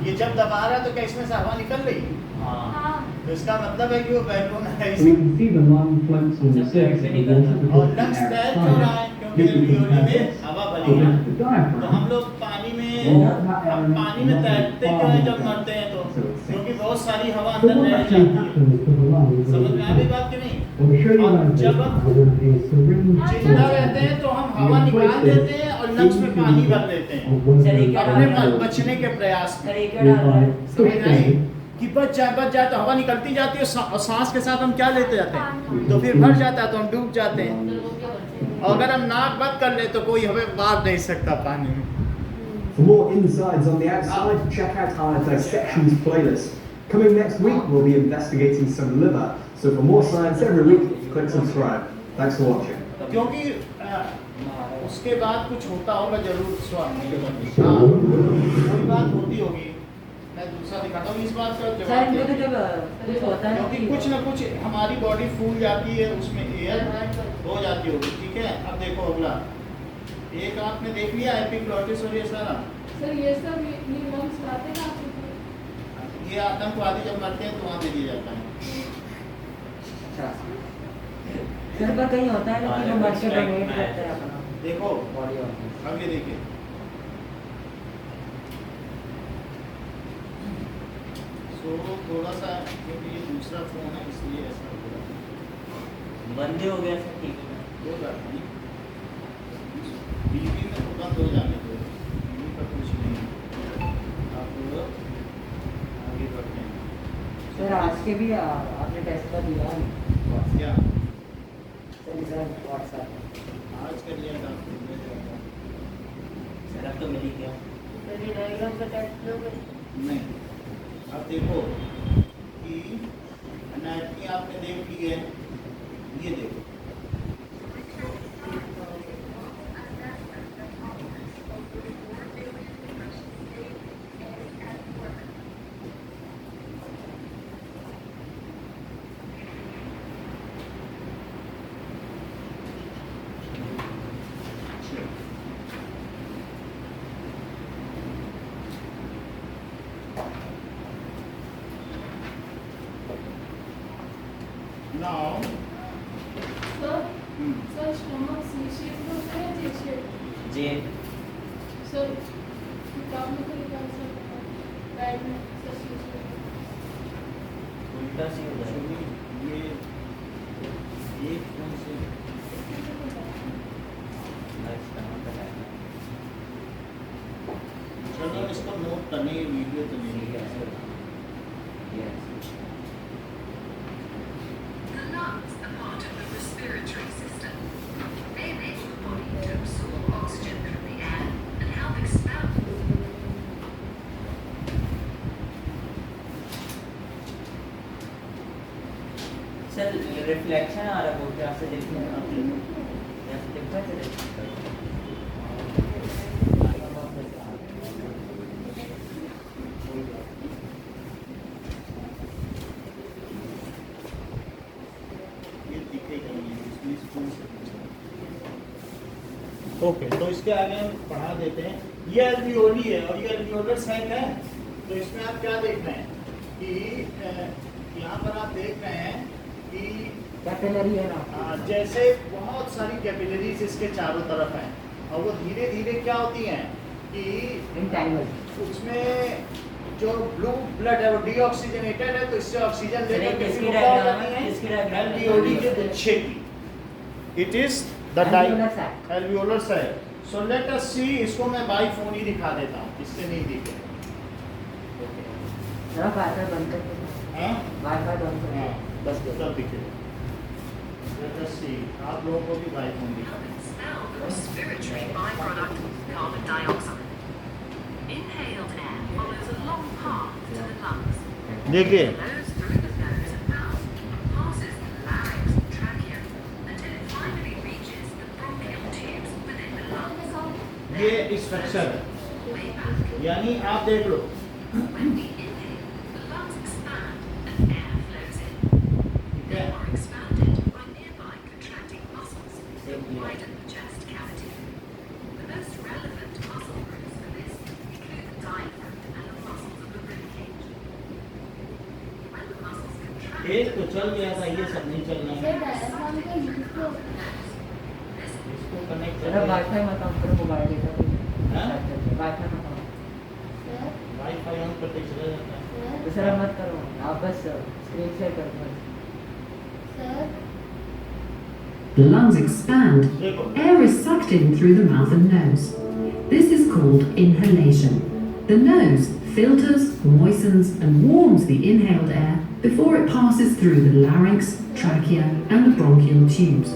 ये जब दबा रहा है तो क्या इसमें से हवा निकल रही है? हाँ हाँ तो इसका मतलब है कि वो बैलून है So we इसमें। can see the lung floats on the surface of the water और because the लंग्स air तैर is क्यों रहा है? higher. क्योंकि If we एल्वियोली compare में this हवा to भरी है। the तो हम diaphragm, लोग पानी में Oh. हम पानी में तैरते क्यों हैं जब मरते हैं तो? क्योंकि बहुत सारी हवा so अंदर what रह actually जाती है। happens to the lungs? समझ में आ गई is- बात कि नहीं? Well, to show you और like this, जब I हम have a syringe जिंदा रहते हैं तो हम हवा निकाल देते हैं और लंग्स में पानी भर लेते हैं of one of Sir, the ये क्या अपने डाल बचने के प्रयास में। सर ये क्या डाल रहा है? समझ आई कि बच जाए तो हवा निकलती जाती है और सांस के साथ हम क्या लेते जाते हैं? तो फिर भर जाता है तो हम डूब जाते हैं। और अगर हम नाक बंद कर ले तो कोई हमें मार नहीं सकता पानी में। For more insides on the outside, check out our Dissections playlist. Coming next week, we'll be investigating some liver. So for more science every week, click subscribe. Thanks for watching. क्योंकि उसके बाद कुछ होता होगा जरूर स्वास्थ्य के बारे में। हाँ, कोई बात होती होगी। मैं दूसरा दिखाता हूँ इस बात का सर जवाब इनको तो दें। जब कुछ होता है क्योंकि कुछ ना कुछ हमारी बॉडी फूल जाती है, उसमें एयर हो जाती होगी। ठीक है, अब देखो अगला। एक आपने देख लिया एपिग्लॉटिस और ये सारा। सर ये सब ये लंग्स लाते कहाँ से थे? ये आतंकवादी जब मरते हैं तो वहाँ दे दिया जाता है। सर पर कहीं होता है ना कि वो मर के डोनेट करते हैं अपना देखो बॉडी ऑर्गन आगे देखिए। सो थोड़ा सा क्योंकि ये दूसरा फोन है इसलिए ऐसा हो रहा बंदे हो गया सर ठीक है है। कोई बात नहीं, बीवी में तो बंद हो जाने दो, बीवी का कुछ नहीं। आप आगे बढ़ते हैं। सर आज के भी आपने टेस्ट का दिया क्या सर इधर व्हाट्सएप आज का लिया था? सर अब तो मिल ही गया सर ये डायग्राम का टेस्ट लोगे नहीं। अब देखो कि एनाटमी आपने देख ली है, ये देखो सर स्टमक सी शेप में होता है जे शेप जे सर किताब में तो लिखा है सर राइट में सर सी शेप उल्टा सी हो जाएगा। ये कौन से चलो इसको नोट करने वीडियो तो नहीं है The lungs are part of the respiratory system. They enable the body to absorb oxygen from the air and help expel. Sir reflection आ रहा है बहुत यहाँ से देखने में आप लोग यहाँ से देखा चले ये दिखेगा नहीं, इसमें स्कूल से ओके तो इसके आगे हम पढ़ा देते हैं। ये एल्वियोली है और ये एल्वियोलर साइक है। तो इसमें आप क्या देख रहे हैं कि यहाँ पर आप देख रहे हैं कि कैपिलरी है ना जैसे बहुत सारी कैपिलरीज इसके चारों तरफ हैं और वो धीरे धीरे क्या होती हैं कि इंटैंगल उसमें जो ब्लू ब्लड है वो डीऑक्सीजनेटेड है तो इससे ऑक्सीजन सर, लेकर किसकी किसी को क्या हो diagram जाती है? है किसकी diagram है? एल्वियोली के गुच्छे की। It is the alveolar sac. So let us see, इसको मैं बाई फोन ही दिखा देता हूँ, इससे नहीं दिखे। जरा वाईफाई बंद कर दो हाँ वाईफाई बंद कर हाँ, दो बस तब दिखे। लेट अस सी, आप लोगों को भी बाई फोन दिखा Help expel the respiratory byproduct carbon dioxide. Inhaled air follows a long path to the lungs. देखिए It flows through the nose and mouth, passes the larynx and trachea until it finally reaches the bronchial tubes within the lungs. ये स्ट्रक्चर है, Way back. यानी आप देख लो When we inhale, the lungs expand and air flows in. They are expanded by nearby contracting muscles that widen the chest cavity. The most relevant muscle groups for this include the diaphragm and the muscles of the rib cage. When the muscles contract, एक तो चल गया था, ये सब नहीं चलना है। सर डायफ्राम का यूज तो इसको कनेक्ट जरा वाईफाई मत ऑन करो मोबाइल डेटा हाँ? वाईफाई मत ऑन सर वाईफाई ऑन करते चला जाता है। तो सर मत करो आप बस स्क्रीन शेयर कर दो सर The lungs expand. देखो Air is sucked in through the mouth and nose. This is called inhalation. The nose filters, moistens, and warms the inhaled air before it passes through the larynx, trachea, and the bronchial tubes.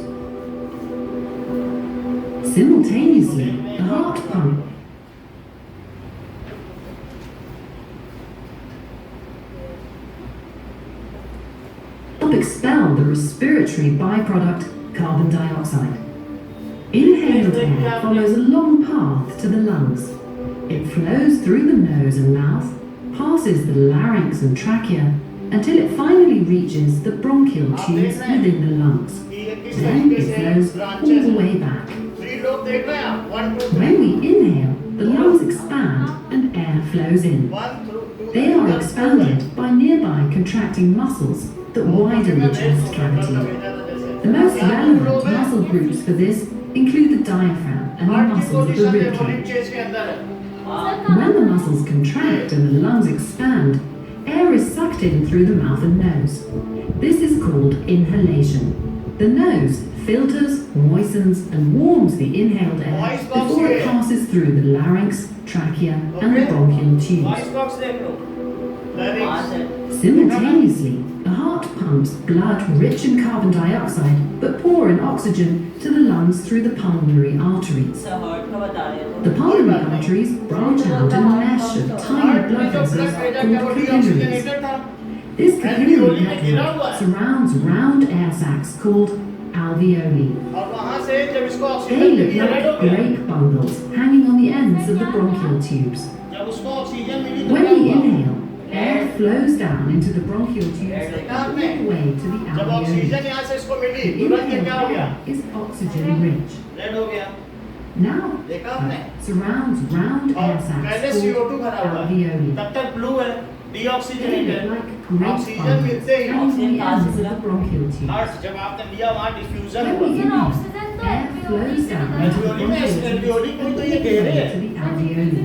Simultaneously, the heart pump expel the respiratory byproduct carbon dioxide. Inhaled air follows a long path to the lungs. It flows through the nose and mouth, passes the larynx and trachea until it finally reaches the bronchial tubes within the lungs. Then it flows all the way back. Three लोग देख रहे हैं आप, 1 2 When we inhale, the lungs expand and air flows in. 1 through 2 They are expanded by nearby contracting muscles that widen the chest cavity. The most relevant muscle groups for this include the diaphragm and the muscles of the rib cage. Chest के अंदर है। When the muscles contract and the lungs expand, air is sucked in through the mouth and nose. This is called inhalation. The nose filters, moistens, and warms the inhaled air before it passes through the larynx, trachea, and the bronchial tubes. Voice box देख लो। Larynx, Simultaneously, the heart pumps blood rich in carbon dioxide but poor in oxygen to the lungs through the pulmonary arteries. Sir heart का बता रहे The थे pulmonary arteries branch out in a mesh of tiny blood vessels called capillaries. This capillary network surrounds round air sacs called alveoli. और वहाँ से जब इसको They ऑक्सीजन look मिली रेड हो like गया। grape bundles hanging on the ends of the bronchial tubes. जब उसको ऑक्सीजन मिली तो When क्या we हुआ? inhale, air flows down into the bronchial tubes all the way to the जब alveoli. ऑक्सीजन यहाँ से इसको मिली The तुरंत ये क्या हो गया? inhaled air is oxygen rich. Red हो गया। Now, देखा आपने? surrounds round और air पहले sacs CO2 called भरा हुआ है, alveoli. तब तक ब्लू है, They deoxygenated look like great oxygen fibers मिलते ही and the ends of the bronchial tube. Heart जब आपने लिया वहाँ डिफ्यूजन When we हुआ। breathe, ऑक्सीजन तो air flows down into the alveoli में bronchial एल्वियोली tube कोई तो ये गहरे है। to the alveoli.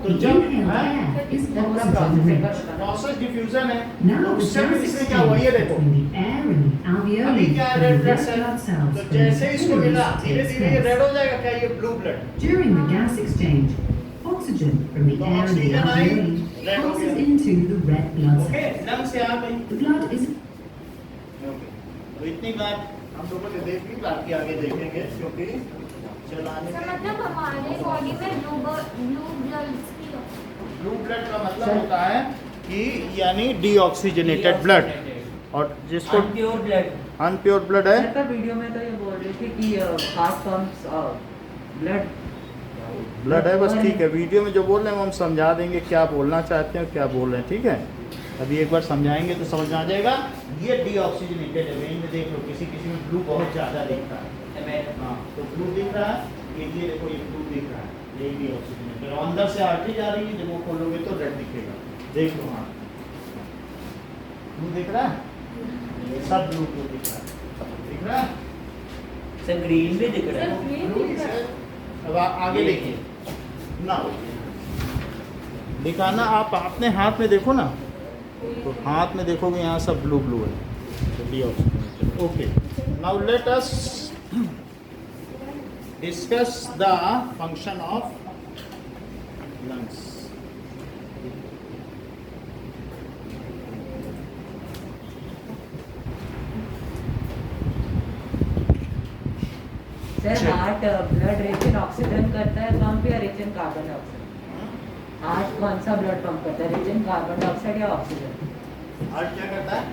तो The जब inhaled air is oxygen rich. Process diffusion है Now तो the उससे gas इसमें क्या हुआ ये exchange देखो। between the air and the alveoli अभी क्या from red the blood red cell blood cells तो from the जैसे इसको मिला capillaries धीरे takes धीरे ये place. रेड हो जाएगा क्या ये blue blood. During the gas exchange, oxygen from the तो air and the oxygen I alveoli red हो passes गया। into the red blood okay cells. Lung से आ गई। The blood is ओके तो इतनी बात हम लोगों ने देख ली, बाकी आगे देखेंगे क्योंकि चलाने सर में मतलब हमारे बॉडी में ब्लू ब्लड की ब्लू ब्लड का मतलब होता है कि यानी डीऑक्सीजनेटेड ब्लड और जिसको अनप्योर ब्लड अनप्योर ब्लड है। सर वीडियो में तो ये बोल रही थी कि हार्ट पंप्स ब्लड ब्लड है बस ठीक है, वीडियो में जो बोल रहे हैं वो हम समझा देंगे क्या बोलना चाहते हैं और क्या बोल रहे हैं, ठीक है। अभी एक बार समझाएंगे तो समझ में आ जाएगा। ये डीऑक्सीजनेटेड है, वेन में देख लो किसी किसी में ब्लू बहुत ज़्यादा दिख रहा है। हाँ तो ब्लू दिख रहा है, ये देखो ये ब्लू दिख रहा है, ये डीऑक्सीजनेटेड। अंदर से आर्टरी जा रही है, जब वो खोलोगे तो रेड दिखेगा। देख लो हाँ ब्लू दिख रहा है, ये सब ब्लू ब्लू दिख रहा है, दिख रहा है। सर ग्रीन भी दिख रहा है। ब्लू से अब आगे देखिए ना दिखाना, आप अपने हाथ में देखो ना, तो हाथ में देखोगे यहाँ सब ब्लू ब्लू है, तो deoxygenated. Okay now let us discuss the function of lungs. Sir heart blood rich in oxygen करता है पंप या rich in carbon dioxide? Heart कौन सा ब्लड पंप करता है, रिच इन कार्बन डाइऑक्साइड या ऑक्सीजन? हार्ट क्या करता है?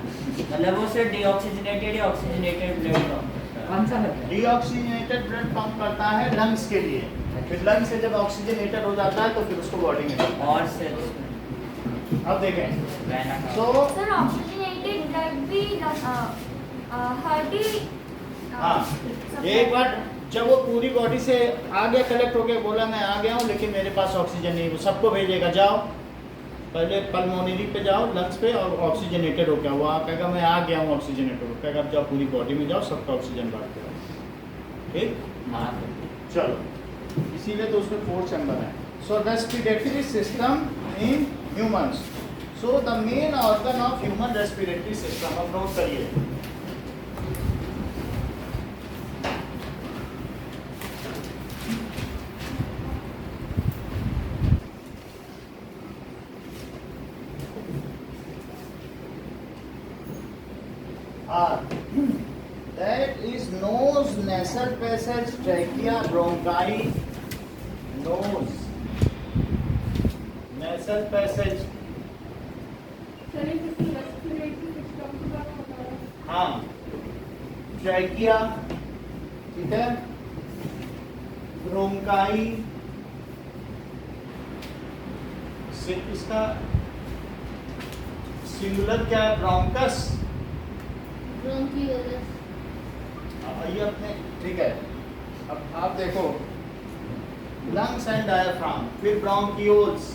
मतलब वो सर डीऑक्सीजनेटेड या ऑक्सीजनेटेड ब्लड पंप करता है? कौन सा करता है? डीऑक्सीजनेटेड ब्लड पंप करता है लंग्स के लिए, फिर लंग्स से जब ऑक्सीजनेटेड हो जाता है तो फिर उसको बॉडी में। और सर अब देखें सो सर ऑक्सीजनेटेड ब्लड भी हार्ट ही हाँ एक बार जब वो पूरी बॉडी से आ गया, कलेक्ट हो गया, बोला मैं आ गया हूँ लेकिन मेरे पास ऑक्सीजन नहीं, वो सबको भेजेगा जाओ पहले पल्मोनरी पे जाओ, लंग्स पे, और ऑक्सीजनेटेड हो गया वो आप कहेगा मैं आ गया हूँ ऑक्सीजनेटेड, हो कहेगा अब जाओ पूरी बॉडी में जाओ सबका ऑक्सीजन बांट के आओ, ठीक। हाँ चलो इसीलिए तो उसमें 4 चैम्बर है। So respiratory system in humans, so the main organ of human respiratory system, अब नोट करिए। That is nose, nasal passage, trachea, bronchi, nose, nasal passage, हाँ, trachea, ठीक है, bronchi, इसका सिंगुलर क्या है, ब्रोंकस, ब्रोंकियोलस। ये अपने ठीक है। अब आप देखो लंग्स एंड डायफ्राम, फिर ब्रोंकियोल्स,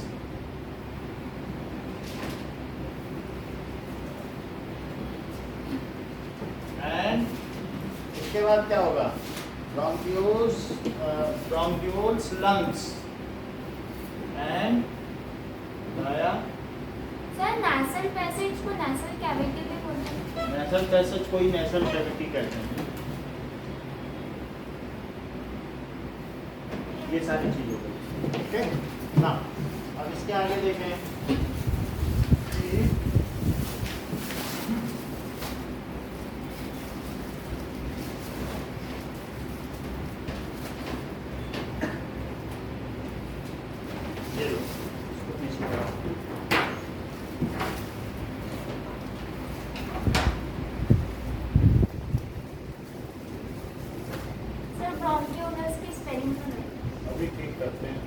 एंड इसके बाद क्या होगा, bronchioles, bronchioles, lungs and dia. Sir nasal passage को नेसल कैविटी भी बोलते हैं। नेसल पैसेज को ही नेसल कैविटी कहते हैं। ये सारी चीज़ हो गई, ओके ना। अब इसके आगे देखें कि ये लो, इसको पीछे कराओ। सर ब्रोंकियोलस की स्पेलिंग तो नहीं। अभी ठीक करते हैं।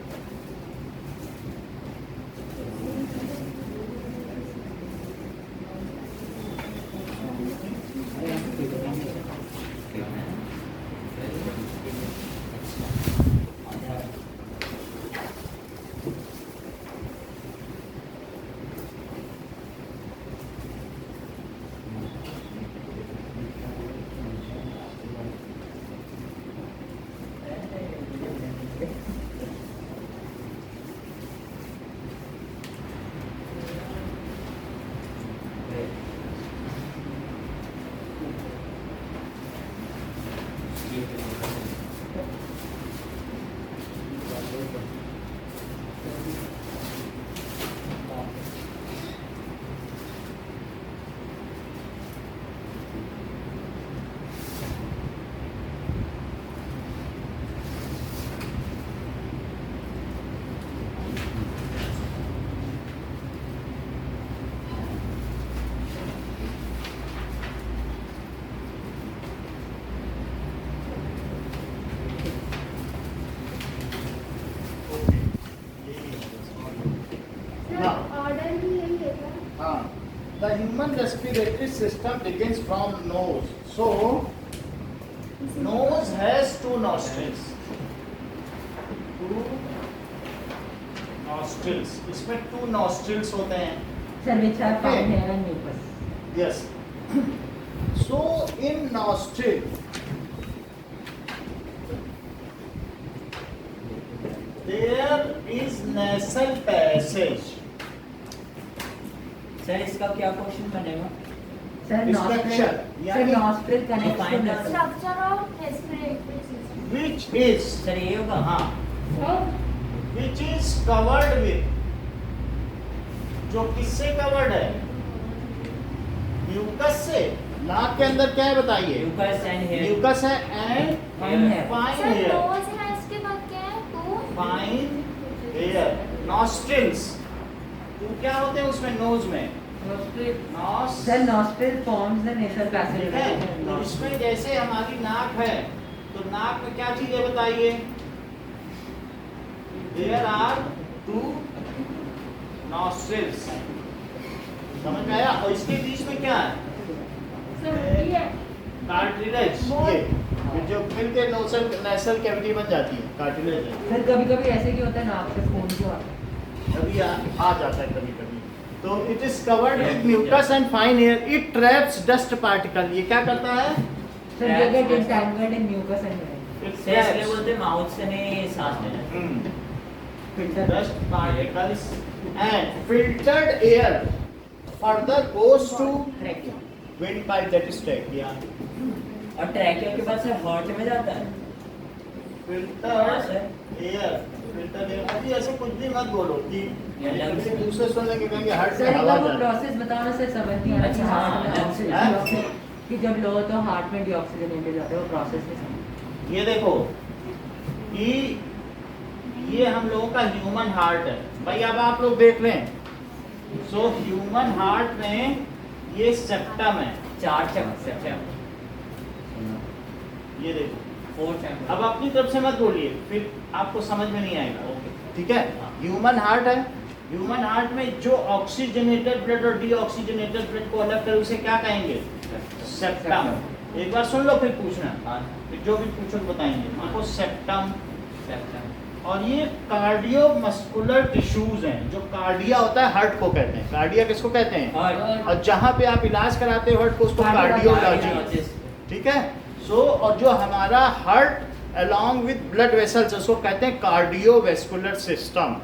ऑर्डर भी यही है क्या? The human respiratory system begins from nose. So, nose has two nostrils. Two nostrils. इसमें two nostrils होते हैं. Sir, which are fine hair and mucus. Yes. So, in nostril, there is nasal passage. Sir इसका क्या क्वेश्चन बनेगा? Sir, nostril. Structure. Sir, nostril connects to Define the nasal. Structure of respiratory system. Which is, sir ये होगा? हाँ, which is covered with, जो किससे covered है? म्यूकस से. नाक के अंदर क्या है बताइए? Mucus and hair. म्यूकस है and Fine hair. fine sir hair. Nose है, इसके बाद क्या है? Two Fine hair. Nostrils. तो क्या होते हैं उसमें नोज में? नॉस. Sir, nostril forms the nasal passage. ठीक है. तो इसमें जैसे हमारी नाक है, तो नाक में क्या चीज है बताइए? There are two nostrils. समझ में आया? और इसके बीच में क्या है? सर ये कार्टिलेज. ये जो मिलके नेसल कैविटी बन जाती है, कार्टिलेज है. Sir, कभी-कभी ऐसे क्यों होता है नाक से खून क्यों आता है? कभी आ जाता है कभी कभी. तो it is covered with mucus and fine hair. It traps dust particle. ये क्या करता है? Sir, they get entangled in mucus and hair. Sir इसलिए बोलते हैं माउथ से नहीं सांस लेना. Filter. Dust particles and filtered air further goes to Trachea. windpipe, that is trachea. और ट्रैकिया के बाद से हार्ट में जाता है. Filtered air. Filtered air. अभी ऐसे कुछ भी मत बोलो कि किसी दूसरे सुनने के कहेंगे हार्ट Sir, से एक हवा बार वो जा रही है. प्रोसेस बताओ ना सर, समझ नहीं आ रहा कि अच्छा, हार्ट में हाँ. ऑक्सीजन कि जब लो तो हार्ट में डीऑक्सीजनेटेड जाते हैं, वो प्रोसेस नहीं समझ. ये देखो कि ये हम लोगों का ह्यूमन हार्ट है भाई. अब आप लोग देख रहे हैं. सो ह्यूमन हार्ट में ये सेप्टम है. 4 चैप्टर. ये देखो. 4 चैप्टर. अब अपनी तरफ से मत बोलिए, फिर आपको समझ में नहीं आएगा. ठीक है. ह्यूमन हार्ट है. ह्यूमन हार्ट में जो ऑक्सीजनेटेड ब्लड और डीऑक्सीजनेटेड ब्लड को अलग कर उसे क्या कहेंगे? सेप्टम. एक बार सुन लो फिर पूछना. फिर जो भी पूछो बताएंगे. देखो सेप्टम. और ये कार्डियोमस्कुलर टिश्यूज हैं. जो कार्डिया होता है हार्ट को कहते हैं. कार्डिया किसको कहते हैं? हार्ट. और जहाँ पे आप इलाज कराते हो हार्ट को उसको कार्डियोलॉजी. ठीक है. सो और जो हमारा heart along with blood vessels उसको कहते हैं कार्डियोवैस्कुलर सिस्टम.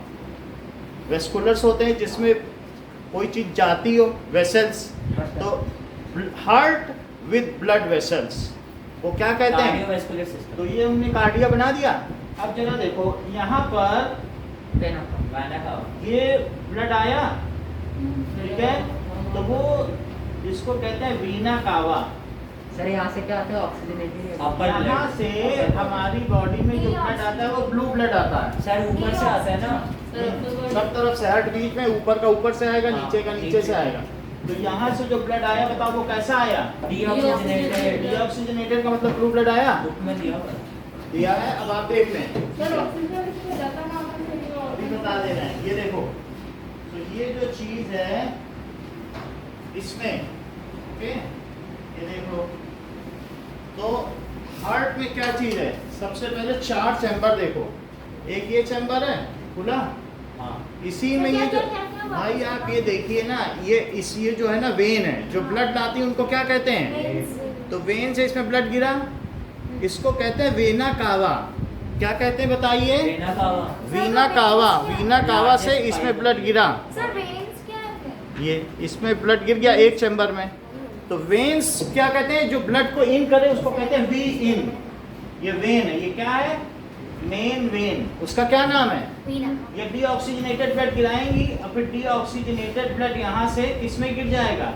वेस्कुलर्स होते हैं जिसमें कोई चीज जाती हो, वेसल्स. तो हार्ट विद ब्लड वेसल्स वो क्या कहते हैं? Cardiovascular system. तो ये हमने कार्डिया बना दिया. अब जरा देखो यहाँ पर वेना का ये ब्लड आया. ठीक है. तो वो इसको कहते हैं वीना कावा. सर यहाँ से क्या आता है? ऑक्सीजनेटेड. अपर यहाँ ब्लड. से हमारी बॉडी में जो ब्लड आता है वो ब्लू ब्लड आता है. सर ऊपर से आता है ना. सब तरफ से. हार्ट बीच में ऊपर का ऊपर से आएगा, हाँ, नीचे का नीचे से आएगा. तो यहाँ से जो ब्लड आया बताओ वो कैसा आया? डीऑक्सीजनेटेड. डीऑक्सीजनेटेड का मतलब ब्लू ब्लड आया. बुक में दिया हुआ है. दिया है. अब आप देख लें. सर ऑक्सीजन इसमें जाता ना अभी बता दे रहे हैं. ये देखो. तो ये जो चीज है इसमें, ओके, ये देखो. तो हार्ट में क्या चीज है? सबसे पहले 4 चैम्बर देखो. एक ये चैम्बर है खुला. हाँ. इसी में ये जो भाई आप ये देखिए ना, ये जो है ना वेन है जो ब्लड लाती है उनको क्या कहते हैं? तो वेन से इसमें ब्लड गिरा, इसको कहते हैं वेना कावा. क्या कहते हैं बताइए? Vena cava. वीना कावा. वीना कावा से इसमें ब्लड गिरा. सर वेन्स क्या है? ये इसमें ब्लड गिर गया एक चैम्बर में. तो वेन्स क्या कहते हैं? जो ब्लड को इन करे उसको कहते हैं वी इन. ये वेन है, ये क्या है? Main vein. उसका क्या नाम है? वीना। ये डीऑक्सीजनेटेड ब्लड गिराएंगी और फिर डीऑक्सीजनेटेड ब्लड यहाँ से इसमें गिर जाएगा,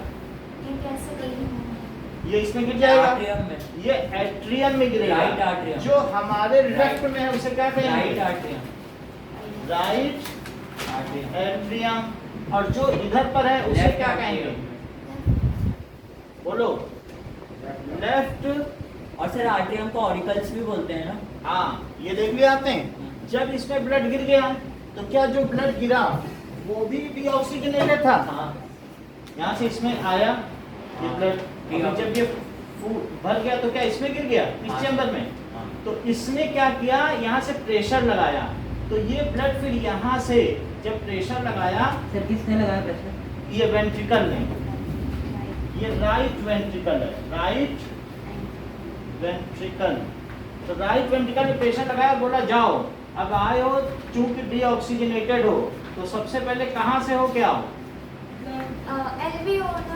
ये कैसे गई? ये इसमें गिर जाएगा, आर्टरियम में, ये एट्रियम में गिरेगा। राइट आर्टरियम, जो हमारे लेफ्ट में है उसे क्या राइट कहेंगे? Atrium, right atrium, atrium. और जो इधर पर है उसे लेफ्ट क्या कहेंगे? आर्टरियम। बोलो। लेफ्ट। और सर आर्टरियम को ऑरिकल्स भी बोलते हैं ना? हाँ, ये देख लिया आपने। जब इसमें ब्लड गिर गया तो क्या जो ब्लड गिरा वो भी डीऑक्सीजनेटेड था? हाँ। यहाँ से इसमें आया ये हाँ। ब्लड, जब ये भर गया तो क्या इसमें गिर गया इस हाँ। चैम्बर में? हाँ। तो इसने क्या किया, यहाँ से प्रेशर लगाया, तो ये ब्लड फिर यहाँ से जब प्रेशर लगाया, सर किसने लगाया प्रेशर? ये वेंट्रिकल ने, ये राइट वेंट्रिकल है, राइट वेंट्रिकल। तो राइट वेंट्रिकल में प्रेशर लगाया, बोला जाओ, अब आए हो, चूंकि डीऑक्सीजनेटेड हो तो सबसे पहले कहाँ से हो क्या हो?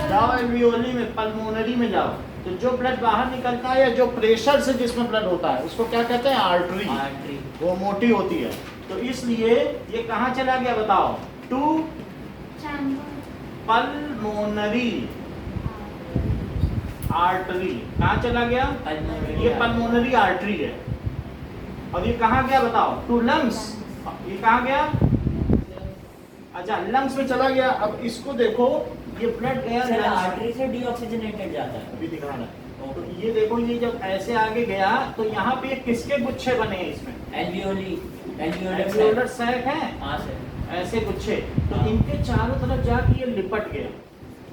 जाओ एल्वियोली में, पल्मोनरी में जाओ। तो जो ब्लड बाहर निकलता है या जो प्रेशर से जिसमें ब्लड होता है उसको क्या कहते हैं? आर्टरी। आर्टरी। वो मोटी होती है, तो इसलिए ये कहाँ चला गया बताओ? To pulmonary artery. कहाँ चला गया? पल्मोनरी ये पल्मोनरी आर्टरी है। और ये कहाँ गया बताओ? To lungs. ये कहाँ गया? अच्छा, लंग्स में चला गया। अब इसको देखो, ये ब्लड गया सर lungs में। आर्टरी से डीऑक्सीजनेटेड जाता है। अभी दिखा रहा है। तो ये देखो, ये जब ऐसे आगे गया तो यहाँ पे किसके गुच्छे बने हैं इसमें? एल्वियोली, एल्वियोलर एल्वियोलर सैक है, हाँ सर। ऐसे गुच्छे। तो हाँ। इनके चारों तरफ जाके ये लिपट गया।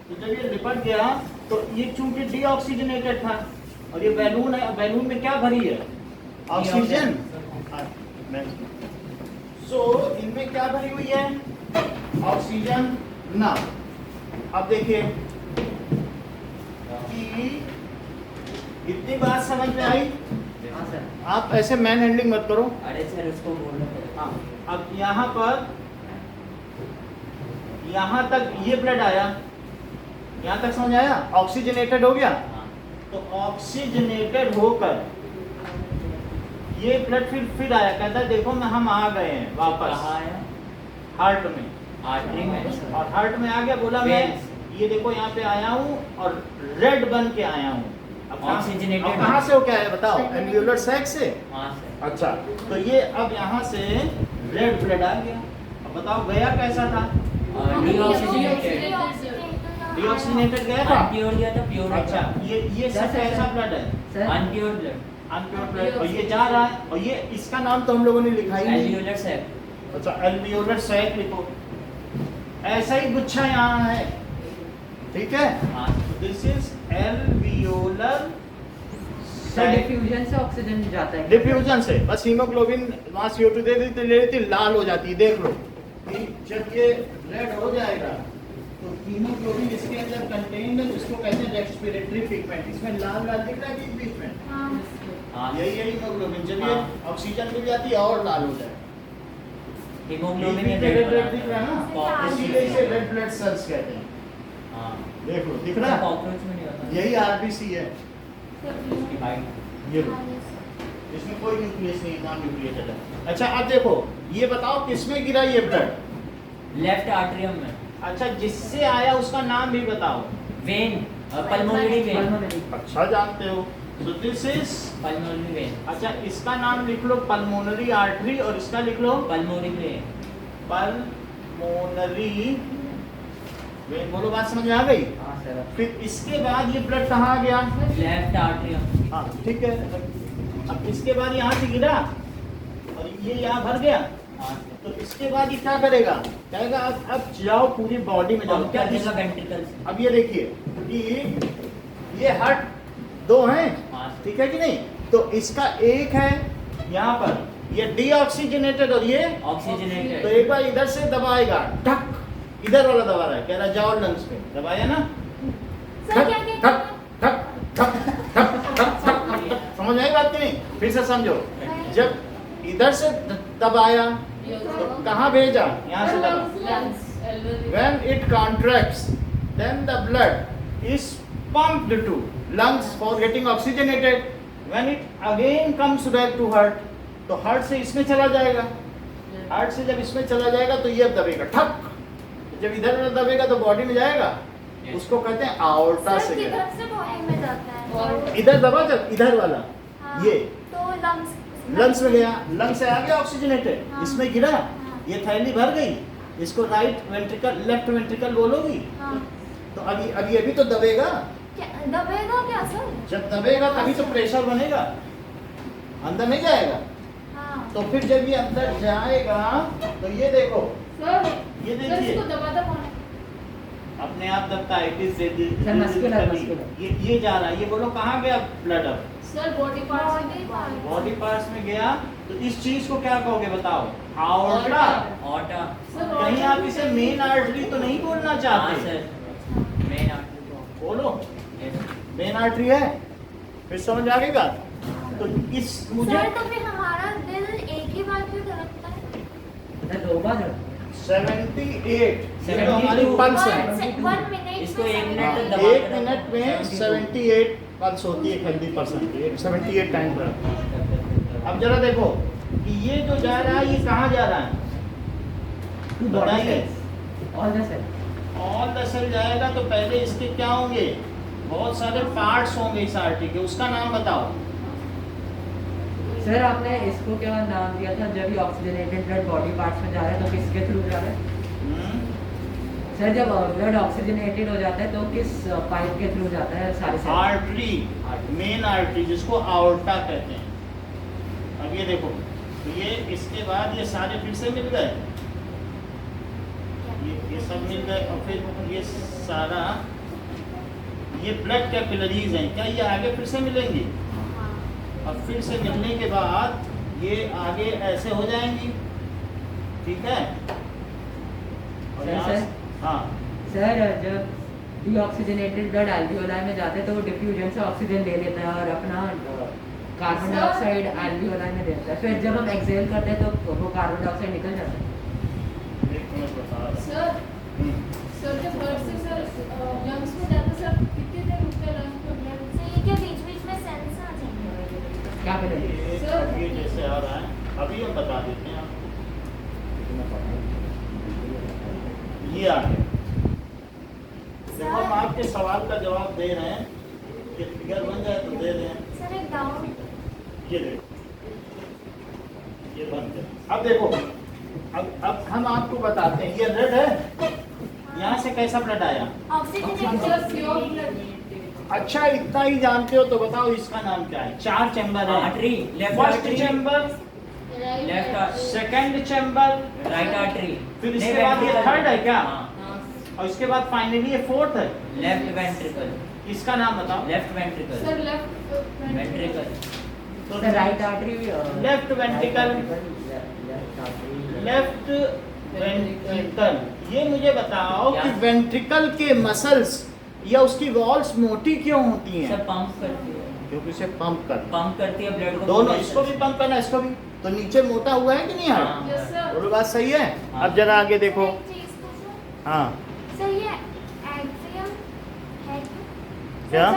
तो जब ये लिपट गया तो ये चूंकि डीऑक्सीजनेटेड था और ये बैलून है, बैलून में क्या भरी है? ऑक्सीजन। सो इनमें क्या भरी हुई है? ऑक्सीजन ना। अब देखिए कि इतनी बात समझ में आई। हाँ सर। आप ऐसे मैन हैंडलिंग मत करो। अरे सर उसको बोलना पड़ेगा। हाँ, अब यहाँ पर यहाँ तक ये ब्लड आया, यहाँ तक समझ आया? ऑक्सीजनेटेड हो गया। हाँ। तो ऑक्सीजनेटेड होकर ये ब्लड फिर आया, कहता है देखो मैं हम आ गए हैं वापस। कहाँ आया? हार्ट में। आर्टरी में। और हार्ट में आ गया, बोला मैं Veins। ये देखो यहाँ पे आया हूँ और रेड बन के आया हूँ। अब Oxygenated अब कहाँ से हो क्या है बताओ? एल्वियोलर सैक से। हाँ सर। अच्छा, तो ये अब यहाँ से रेड ब्लड आ गया। अब बताओ गया कैसा था? डीऑक्सीजनेटेड। डीऑक्सीजनेटेड गया था। अनप्योर गया था, प्योर। अच्छा, ये सब सर, कैसा सर। ब्लड है? Sir unpure blood, unpure blood. और ये जा रहा है, और ये इसका नाम तो हम लोगों ने लिखा ही नहीं। Alveolar sac. अच्छा, एल्वियोलर सैक लिखो। ऐसा ही गुच्छा यहाँ है, ठीक है? हाँ। This is alveolar sir diffusion से ऑक्सीजन जाता है। डिफ्यूजन से बस हीमोग्लोबिन वहाँ CO2 दे देती, ले लेती, लाल हो जाती है। देख लो कि जब ये रेड हो जाएगा तो हीमोग्लोबिन इसके अंदर कंटेन्ड है, जिसको कहते हैं रेस्पिरेटरी पिगमेंट। इसमें लाल लाल दिख रहा है बीच बीच में, हाँ। यही है हीमोग्लोबिन। जब ये हाँ। ऑक्सीजन मिल जाती है और लाल हो जाए। हीमोग्लोबिन ये रेड रेड दिख रहा है ना, कॉकरोच इसीलिए इसे रेड ब्लड सेल्स कहते हैं। हाँ। देख लो, दिख रहा है? कॉकरोच में नहीं होता। यही RBC है। उसकी हाइट। ये लो, इसमें कोई न्यूक्लियस नहीं, नॉन न्यूक्लिएटेड है। अच्छा, अब देखो ये बताओ किसमें गिरा ये ब्लड? लेफ्ट आर्टरियम में। अच्छा, जिससे आया उसका नाम भी बताओ। When, pulmonary vein. पल्मोनरी। अच्छा जानते हो। So this is, pulmonary vein. अच्छा इसका नाम लिख लो पल्मोनरी आर्टरी और इसका लिख लो पल्मोनरी वेन। Pulmonary vein. बोलो, बात समझ में आ गई? हाँ सर। फिर इसके बाद ये ब्लड कहाँ आ गया? Left atrium. हाँ ठीक है। अब इसके बाद यहाँ से गिरा और ये यहाँ भर गया। हाँ। तो इसके बाद ये क्या करेगा? कहेगा अब जाओ पूरी बॉडी में जाओ। क्या वेंट्रिकल्स। अब ये देखिए कि ये हार्ट दो हैं, हाँ। ठीक है कि नहीं? तो इसका एक है यहाँ पर, ये डीऑक्सीजनेटेड और ये ऑक्सीजनेटेड। तो एक बार इधर से दबाएगा, टक, इधर वाला दबा रहा है, कह रहा जाओ लंग्स पे, दबाया ना, सर क्या कहते हैं? ठक ठक ठक ठक ठक। समझ आई बात की नहीं? फिर से समझो। जब इधर से दबाया तो कहाँ भेजा? यहाँ से दबा। When it contracts, then the blood is pumped to lungs for getting oxygenated. When it again comes back to heart, तो हार्ट से इसमें चला जाएगा, हार्ट से जब इसमें चला जाएगा तो ये दबेगा ठक, जब इधर दबेगा तो बॉडी में जाएगा, उसको कहते हैं आओर्टा सर से गया। किधर से बॉडी में जाता है? इधर दबा जब इधर वाला हाँ, ये तो लंग्स में गया, लंग्स से आ गया ऑक्सीजनेटेड, हाँ। इसमें गिरा, हाँ। ये थैली भर गई, इसको राइट वेंट्रिकल लेफ्ट वेंट्रिकल बोलोगी, हाँ। तो अभी ये भी तो दबेगा, क्या दबेगा क्या सर? जब दबेगा तभी तो प्रेशर बनेगा, अंदर नहीं जाएगा। हाँ। तो फिर जब ये अंदर जाएगा तो ये देखो, सर ये सर देखिए इसको दबाता कौन है? अपने आप दबता है, सर, muscular। ये जा रहा है, ये बोलो कहाँ गया ब्लड अब sir body parts body parts में गया, तो इस चीज को क्या कहोगे बताओ? आर्टरी। ऑर्टा। कहीं आप इसे मेन आर्टरी तो नहीं बोलना हाँ चाहते? सर, मेन आर्टरी को बोलो yes। मेन आर्टरी है, फिर समझ आ गई बात। तो इस मुझे सर तो फिर हमारा दिल एक ही बार क्यों धड़कता है? 2 बार 78 ये तो हमारी पल्स है। 1 मिनट इसको में 1 हाँ, मिनट तक दबा एक मिनट में 78 पल्स होती है, हेल्दी पर्सन की 78 टाइम पर। अब जरा देखो कि ये जो जा रहा है ये कहाँ जा रहा है, बताइए। All the cell. All the cell जाएगा तो पहले इसके क्या होंगे, बहुत सारे पार्ट्स होंगे इस आर्टरी के, उसका नाम बताओ। सर आपने इसको क्या नाम दिया था जब ये ऑक्सीजनेटेड ब्लड बॉडी पार्ट्स में जा रहा है तो किसके थ्रू जा रहा है? सर जब ब्लड ऑक्सीजनेटेड हो जाता है तो किस पाइप के थ्रू जाता है सारे सेल? आर्टरी, मेन आर्टरी जिसको आर्टा कहते हैं। अब ये देखो, तो ये इसके बाद ये सारे फिर से मिल गए, ये सब मिल गए, और फिर ये सारा ये ब्लड कैपिलरीज हैं, क्या ये आगे फिर से मिलेंगी? और फिर से मिलने के बाद ये आगे ऐसे हो जाएंगी, ठीक है? और यहाँ सर, से- हाँ सर जब डीऑक्सीजनेटेड ब्लड एल्वियोलाई में जाता है तो वो डिफ्यूजन से ऑक्सीजन ले लेता है और अपना कार्बन डाइऑक्साइड एल्वियोलाई में देता है, फिर जब हम एक्सहेल करते हैं तो वो कार्बन डाइऑक्साइड निकल जाता है। एक मिनट बता रहा हूँ। सर सर जब ब्लड से सर लंग्स में जाता है सर कितनी देर रुकता है लंग्स में ब्लड? से ये क्या बीच-बीच में सेंस आ जाएंगे? क्या करेंगे? सर। ये जैसे आ रहा है अभी हम बता देते हैं आपको। ये आ गया, देखो हम आपके सवाल का जवाब दे रहे हैं, ये फिगर बन जाए तो दे रहे हैं। सर एक डाउट, ये देखो, ये बन गया। अब देखो, अब हम आपको बताते हैं, ये रेड है, यहाँ से कैसा ब्लड आया? Oxygenated pure blood. अच्छा इतना ही जानते हो तो बताओ इसका नाम क्या है? 4 चैम्बर है। Artery, left first artery, chamber, left artery, second chamber, right artery, फिर इसके बाद ये थर्ड है क्या? हाँ, और इसके बाद फाइनली ये फोर्थ है। लेफ्ट वेंट्रिकल, इसका नाम बताओ। Left ventricle, sir left ventricle, तो sir right artery left ventricle, left ventricle. ये मुझे बताओ कि वेंट्रिकल के मसल्स या उसकी वॉल्स मोटी क्यों होती हैं? सब पंप करती है, क्योंकि इसे पंप करती है ब्लड को। दोनों, इसको भी पंप करना, इसको भी। तो नीचे मोटा हुआ है कि नहीं है? हाँ। Yes sir. बोलो बात सही है। हाँ। अब जरा आगे देखो। एक चीज पूछूं? हाँ सर ये एट्रियम है क्या?